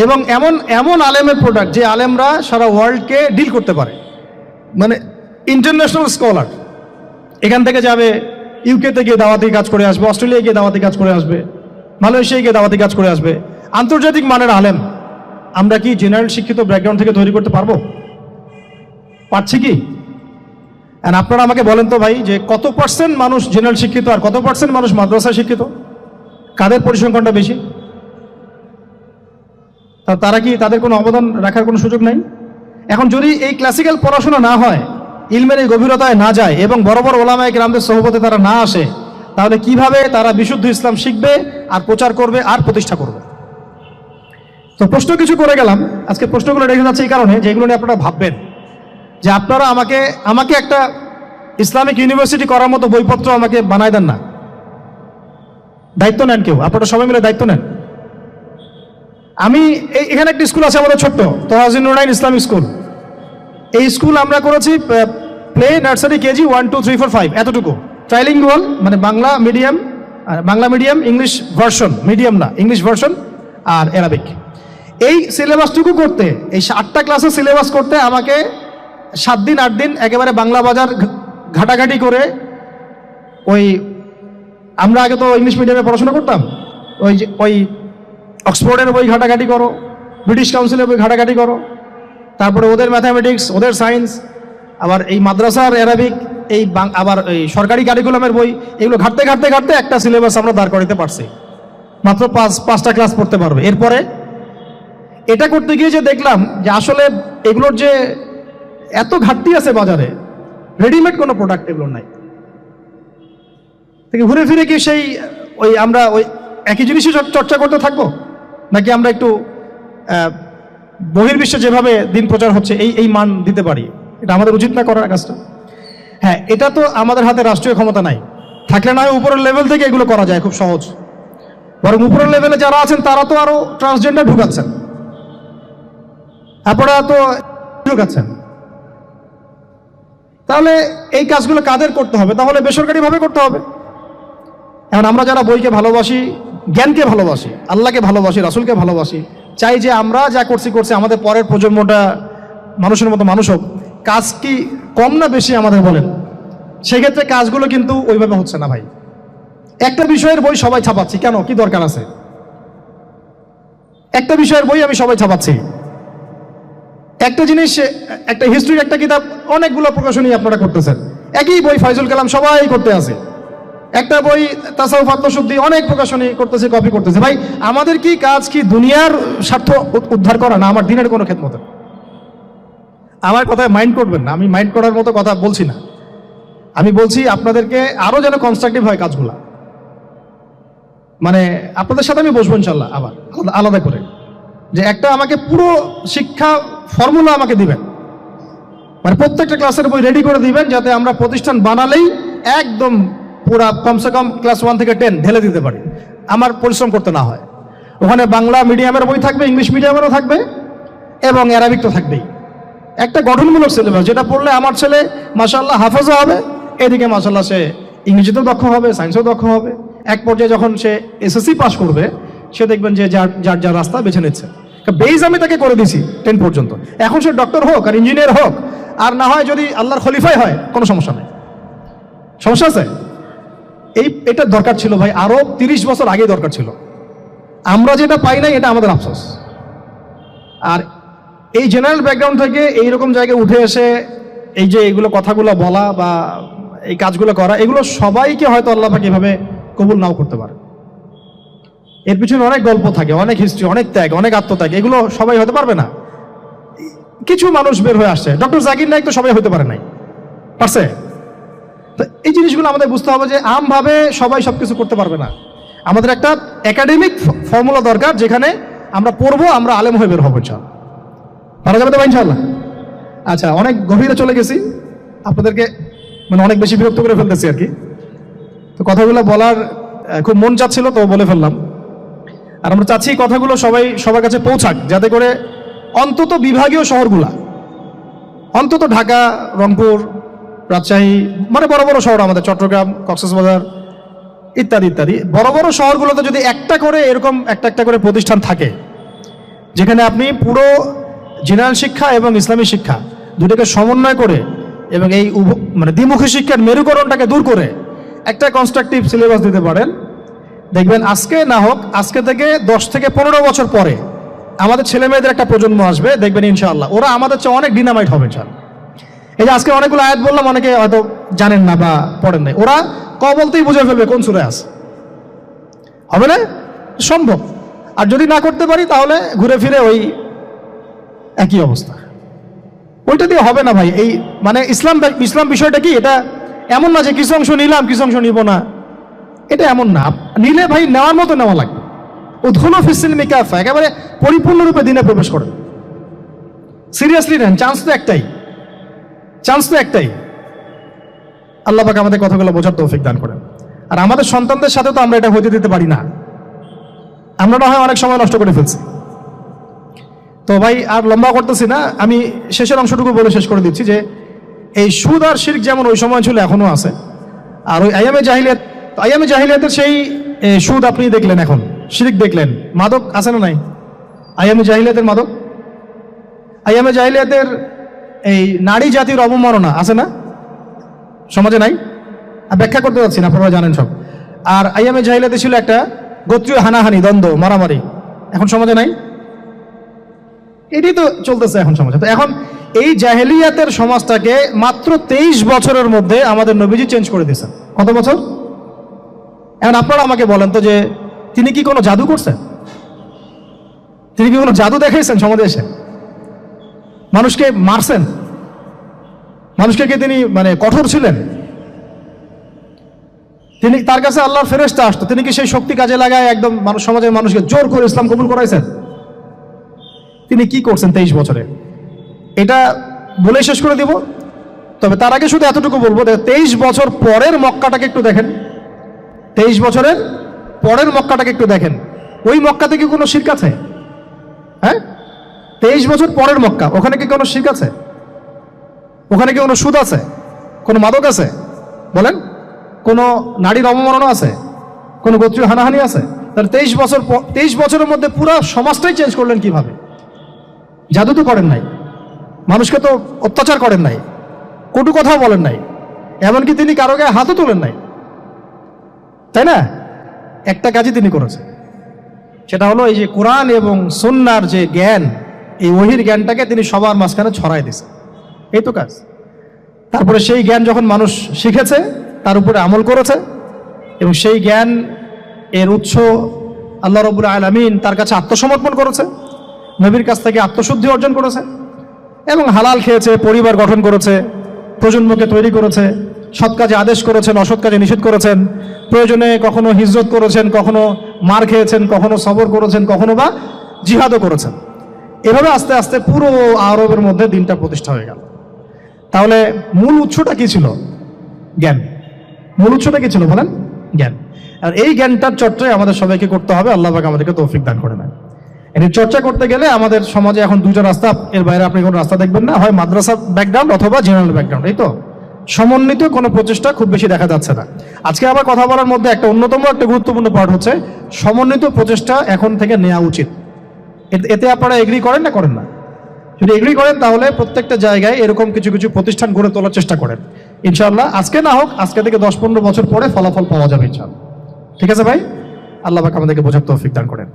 এবং এমন আলেমের প্রোডাক্ট, যে আলেমরা সারা ওয়ার্ল্ডকে ডিল করতে পারে, মানে ইন্টারন্যাশনাল স্কলার। এখান থেকে যাবে ইউকেতে গিয়ে দাওয়াতি কাজ করে আসবে, অস্ট্রেলিয়ায় গিয়ে দাওয়াতি কাজ করে আসবে, মালয়েশিয়ায় গিয়ে দাওয়াতি কাজ করে আসবে, আন্তর্জাতিক মানের আলেম। আমরা কি জেনারেল শিক্ষিত ব্যাকগ্রাউন্ড থেকে তৈরি করতে পারবো? পারছি কি? আর আপনারা আমাকে বলেন তো ভাই, যে কত পার্সেন্ট মানুষ জেনারেল শিক্ষিত আর কত পার্সেন্ট মানুষ মাদ্রাসা শিক্ষিত? কাদের পরিসংখ্যানটা বেশি? তারা কি, তাদের কোনো অবদান রাখার কোনো সুযোগ নাই? এখন যদি এই ক্লাসিক্যাল পড়াশোনা না হয়, ইলমের এই গভীরতায় না যায়, এবং বড় বড় ওলামায়ে কেরামদের সোহবতে তারা না আসে, তাহলে কিভাবে তারা বিশুদ্ধ ইসলাম শিখবে আর প্রচার করবে আর প্রতিষ্ঠা করবে? তো প্রশ্ন কিছু করে গেলাম। আজকে প্রশ্নগুলো রেখে যাচ্ছে এই কারণে যে এগুলো নিয়ে আপনারা ভাববেন, যে আপনারা আমাকে একটা ইসলামিক ইউনিভার্সিটি করার মতো বইপত্র আমাকে বানায় দেন না। দায়িত্ব নেন কেউ, আপনারা সবাই মিলে দায়িত্ব নেন। এখানে একটা স্কুল আছে আমাদের ছোট্ট, তহাজিন নুরাইন ইসলামিক স্কুল। এই স্কুল আমরা করেছি প্লে, নার্সারি, কেজি 1, 2, 3, 4, 5, এতটুকু। ট্রাইলিঙ্গুয়াল, মানে Bangla medium, English version, medium না, ইংলিশ ভার্সন আর অ্যারাবিক। এই সিলেবাসটুকু করতে, এই 8টা ক্লাসের সিলেবাস করতে আমাকে 7 দিন 8 দিন একেবারে বাংলা বাজার ঘাটাঘাটি করে, আমরা আগে তো ইংলিশ মিডিয়ামে পড়াশোনা করতাম, ওই অক্সফোর্ডের বই ঘাটাঘাটি করো, ব্রিটিশ কাউন্সিলের বই ঘাটাঘাটি করো, তারপরে ওদের ম্যাথামেটিক্স, ওদের সায়েন্স, আবার এই মাদ্রাসার অ্যারাবিক, আবার এই সরকারি কারিকুলামের বই, এগুলো ঘাটতে ঘাটতে ঘাটতে একটা সিলেবাস আমরা দাঁড় করাতে পারছি। মাত্র 5টা ক্লাস পড়তে পারবে। এরপরে এটা করতে গিয়ে যে দেখলাম যে আসলে এগুলোর যে এত ঘাটতি আছে বাজারে, রেডিমেড কোনো প্রোডাক্ট এগুলোর নাই। থেকে ঘুরে ফিরে কি আমরা একই জিনিসই চর্চা করতে থাকবো, নাকি আমরা একটু বহির্বিশ্বে যেভাবে দিন প্রচার হচ্ছে এই মান দিতে পারি? এটা আমাদের উচিত না করার কাজটা? হ্যাঁ, এটা তো আমাদের হাতে রাষ্ট্রীয় ক্ষমতা নাই, থাকলে না হয় উপরের লেভেল থেকে এগুলো করা যায় খুব সহজ। বরং উপরের লেভেলে যারা আছেন তারা তো আরো ট্রান্সজেন্ডার ঢুকাচ্ছেন, আপনারা তো ঢুকাচ্ছেন। তাহলে এই কাজগুলো কাদের করতে হবে? তাহলে বেসরকারিভাবে করতে হবে। এখন আমরা যারা বইকে ভালোবাসি, জ্ঞানকে ভালোবাসি, আল্লাহকে ভালোবাসি, রাসূলকে ভালোবাসি, চাই যে আমরা যা করছি আমাদের পরের প্রজন্মটা মানুষের মতো মানুষ হোক, কাজ কি কম না বেশি আমাদের বলেন? সেক্ষেত্রে কাজগুলো কিন্তু ওইভাবে হচ্ছে না ভাই। একটা বিষয়ের বই সবাই ছাপাচ্ছি, কেন? কি দরকার আছে? একটা বিষয়ের বই আমি সবাই ছাপাচ্ছি। একটা জিনিস, একটা হিস্ট্রির একটা কিতাব অনেকগুলো প্রকাশনী আপনারা করতেছেন, একই বই ফাইজুল কালাম সবাই করতে আছে। একটা বই তাসাউফ আত্মশুদ্ধি অনেক প্রকাশনী করতেছে, কপি করতেছে। ভাই আমাদের কি কাজ কি দুনিয়ার স্বার্থ উদ্ধার করা, না আমার দিনের কোনো খেদমত? আমার কথায় মাইন্ড করবেন না, আমি মাইন্ড করার মতো কথা বলছি না। আমি বলছি আপনাদেরকে আরো যেন কনস্ট্রাকটিভ হয় কাজগুলা। মানে আপনাদের সাথে আমি বসবো ইনশাল্লাহ আবার আলাদা করে, যে একটা আমাকে পুরো শিক্ষা ফর্মুলা আমাকে দিবেন, মানে প্রত্যেকটা ক্লাসের বই রেডি করে দিবেন, যাতে আমরা প্রতিষ্ঠান বানালেই একদম পুরা কমসে কম ক্লাস 1 থেকে 10 ঢেলে দিতে পারি, আমার পরিশ্রম করতে না হয়। ওখানে বাংলা মিডিয়ামের বই থাকবে, ইংলিশ মিডিয়ামেরও থাকবে, এবং অ্যারাবিক তো থাকবেই। একটা গঠনমূলক সিলেবাস, যেটা পড়লে আমার ছেলে মাশাআল্লাহ হাফেজও হবে, এদিকে মাশাআল্লাহ সে ইংরেজিতেও দক্ষ হবে, সায়েন্সেও দক্ষ হবে। এক পর্যায়ে যখন সে এসএসসি পাস করবে, সে দেখবেন যে যার যার রাস্তা বেছে নিচ্ছে। বেজ আমি তাকে করে দিছি 10 পর্যন্ত। এখন সে ডক্টর হোক আর ইঞ্জিনিয়ার হোক, আর না হয় যদি আল্লাহর খলিফাই হয়, কোনো সমস্যা নেই। সমস্যা আছে? এটা দরকার ছিল ভাই, আরো 30 বছর আগে দরকার ছিল। আমরা যেটা পাই নাই, এটা আমাদের আফসোস। আর এই জেনারেল ব্যাকগ্রাউন্ড থেকে এইরকম জায়গায় উঠে এসে এই যে এইগুলো কথাগুলো বলা বা এই কাজগুলো করা, এগুলো সবাইকে হয়তো আল্লাহ পাক এভাবে কবুল নাও করতে পারে। এর পিছনে অনেক গল্প থাকে, অনেক হিস্ট্রি, অনেক ত্যাগ, অনেক আত্মত্যাগ, এগুলো সবাই হতে পারবে না। কিছু মানুষ বের হয়ে আসছে, ডক্টর জাকির নাইক তো সবাই হতে পারে নাই, পারছে? তো এই জিনিসগুলো আমাদের বুঝতে হবে যে আমভাবে সবাই সবকিছু করতে পারবে না। আমাদের একটা একাডেমিক ফর্মুলা দরকার, যেখানে আমরা পড়বো, আমরা আলেম হয়ে বের হবো ইনশাআল্লাহ। পারা যাবে তো ভাই ইনশাআল্লাহ? আচ্ছা, অনেক গভীরে চলে গেছি, আপনাদেরকে মানে অনেক বেশি বিরক্ত করে ফেলতেছি আর কি। তো কথাগুলো বলার খুব মন চাচ্ছিল, তো বলে ফেললাম। আর আমরা চাচ্ছি কথাগুলো সবার কাছে পৌঁছাক, যাতে করে অন্তত বিভাগীয় শহরগুলা, অন্তত ঢাকা, রংপুর, রাজশাহী, মানে বড় বড় শহর আমাদের, চট্টগ্রাম, কক্সবাজার ইত্যাদি ইত্যাদি বড় বড় শহরগুলোতে যদি একটা করে এরকম একটা করে প্রতিষ্ঠান থাকে, যেখানে আপনি পুরো জেনারেল শিক্ষা এবং ইসলামী শিক্ষা দুটোকে সমন্বয় করে, এবং এই মানে দ্বিমুখী শিক্ষার মেরুকরণটাকে দূর করে একটা কনস্ট্রাকটিভ সিলেবাস দিতে পারেন, দেখবেন আজকে না হোক, আজকে থেকে 10 থেকে 15 বছর পরে আমাদের ছেলে মেয়েদের একটা প্রজন্ম আসবে, দেখবেন ইনশাআল্লাহ ওরা আমাদের চেয়ে অনেক ডিনামাইট হবে ইনশাআল্লাহ। এই যে আজকে অনেকগুলো আয়াত বললাম, অনেকে হয়তো জানেন না বা পড়েন নাই, ওরা বলতেই বুঝে ফেলবে কোন সূরায় আছে। হবে না? সম্ভব। আর যদি না করতে পারি, তাহলে ঘুরে ফিরে ওই একই অবস্থা। ওইটা দিয়ে হবে না ভাই। এই মানে ইসলাম বিষয়টা কি, এটা এমন না যে কিছু অংশ নিলাম কিছু অংশ নিব না, এটা এমন না। নিলে ভাই নেওয়ার মতো নেওয়া লাগবে। উদখুলু ফিস-সিলমি কাফা, একেবারে পরিপূর্ণরূপে দিনে প্রবেশ করেন। সিরিয়াসলি নেন, চান্স তো একটাই। আল্লাহ পাক আমাদের কথাগুলো বোঝার তৌফিক দান করেন। আর আমাদের সন্তানদের সাথে তো আমরা এটা হইতে দিতে পারি না। আমরা না হয় অনেক সময় নষ্ট করে ফেলছি। তো ভাই আর লম্বা করতেছি না, আমি শেষের অংশটুকু বলে শেষ করে দিচ্ছি যে এই সুদ আর শিরক যেমন ওই সময় ছিল, এখনো আছে। আর ওই আইয়ামে জাহিলিয়াতের সেই সুদ আপনি দেখলেন, এখন শিরক দেখলেন, মাদক আছে না নাই? আইয়ামে জাহিলিয়াতের মাদক, আইয়ামে জাহিলিয়াতের এই নারী জাতির অবমাননা আছে না সমাজে? নাই? ব্যাখ্যা করতে যাচ্ছি না, আপনারা জানেন সব। আর আইয়ামে জাহিলিয়াতে ছিল একটা গোত্রীয় হানাহানি, দ্বন্দ্ব, মারামারি, এখন সমাজে নাই? এটাই তো চলতেছে এখন সমাজে। তো এখন এই জাহেলিয়াতের সমাজটাকে মাত্র 23 বছরের মধ্যে আমাদের নবীজি চেঞ্জ করে দিয়েছেন। কত বছর? এখন আপনারা আমাকে বলেন তো, যে তিনি কি কোনো জাদু করছেন? তিনি কি কোনো জাদু দেখাইছেন সমাজে এসে? মানুষকে মারছেন? মানুষকে কি তিনি মানে কঠোর ছিলেন? তিনি, তার কাছে আল্লাহর ফেরেশতা আসতো, তিনি কি সেই শক্তি কাজে লাগায় একদম সমাজের মানুষকে জোর করে ইসলাম কবুল করাইছেন? তিনি কি করছেন 23 বছরে? এটা বলে শেষ করে দিব। তবে তার আগে শুধু এতটুকু বলবো, 23 বছর পরের মক্কাটাকে একটু দেখেন। 23 বছরের পরের মক্কাটাকে একটু দেখেন। ওই মক্কাতে কি কোনো শিরক আছে? হ্যাঁ, 23 বছর পরের মক্কা, ওখানে কি কোনো শিরক আছে? ওখানে কি কোনো সুদ আছে? কোনো মাদক আছে? বলেন। কোনো নারীর অবমাননা আছে? কোনো গোত্রীয় হানাহানি আছে? তাহলে 23 বছরের মধ্যে পুরো সমাজটাই চেঞ্জ করলেন কিভাবে? জাদু তো করেন নাই। মানুষকে তো অত্যাচার করেন নাই, কটু কথাও বলেন নাই, এমনকি তিনি কারো গায়ে হাতও তোলেন নাই, তাই না? একটা কাজই তিনি করেছেন, সেটা হলো এই যে কোরআন এবং সুন্নাহর যে জ্ঞান, এই ওহীর জ্ঞানটাকে তিনি সবার মাঝখানে ছড়াই দিয়েছেন, এই তো কাজ। তারপরে সেই জ্ঞান যখন মানুষ শিখেছে, তার উপরে আমল করেছে, এবং সেই জ্ঞান এর উৎস আল্লাহ রাব্বুল আলামিন, তার কাছে আত্মসমর্পণ করেছে, নবীর কাছ থেকে আত্মশুদ্ধি অর্জন করেছে, এবং হালাল খেয়েছে, পরিবার গঠন করেছে, প্রজন্মকে তৈরি করেছে, সৎ কাজে আদেশ করেছেন, অসৎ কাজে নিষেধ করেছেন, প্রয়োজনে কখনো হিজরত করেছেন, কখনো মার খেয়েছেন, কখনো সবর করেছেন, কখনো বা জিহাদও করেছেন। এভাবে আস্তে আস্তে পুরো আরবের মধ্যে দিনটা প্রতিষ্ঠা হয়ে গেল। তাহলে মূল উৎসটা কি ছিল? জ্ঞান। মূল উৎসটা কি ছিল বলেন? জ্ঞান। আর এই জ্ঞানটার চর্চাই আমাদের সবাইকে করতে হবে। আল্লাহ পাক আমাদেরকে তৌফিক দান করে নেন। এর চর্চা করতে গেলে আমাদের সমাজে এখন দুটো রাস্তা, এর বাইরে আপনি কোনো রাস্তা দেখবেন না, হয় মাদ্রাসা ব্যাকগ্রাউন্ড অথবা জেনারেল ব্যাকগ্রাউন্ড, এই তো। সমন্বিত কোনো প্রচেষ্টা খুব বেশি দেখা যাচ্ছে না। আজকে আবার কথা বলার মধ্যে একটা অন্যতম একটা গুরুত্বপূর্ণ পার্ট হচ্ছে সমন্বিত প্রচেষ্টা এখন থেকে নেওয়া উচিত। এতে আপনারা এগ্রি করেন না করেন না? যদি এগ্রি করেন তাহলে প্রত্যেকটা জায়গায় এরকম কিছু কিছু প্রতিষ্ঠান গড়ে তোলার চেষ্টা করেন। ইনশাআল্লাহ আজকে না হোক, আজকে থেকে 10-15 বছর পরে ফলাফল পাওয়া যাবে ইনশাআল্লাহ। ঠিক আছে ভাই? আল্লাহ পাক আমাদেরকে বোঝার তৌফিক দান করেন।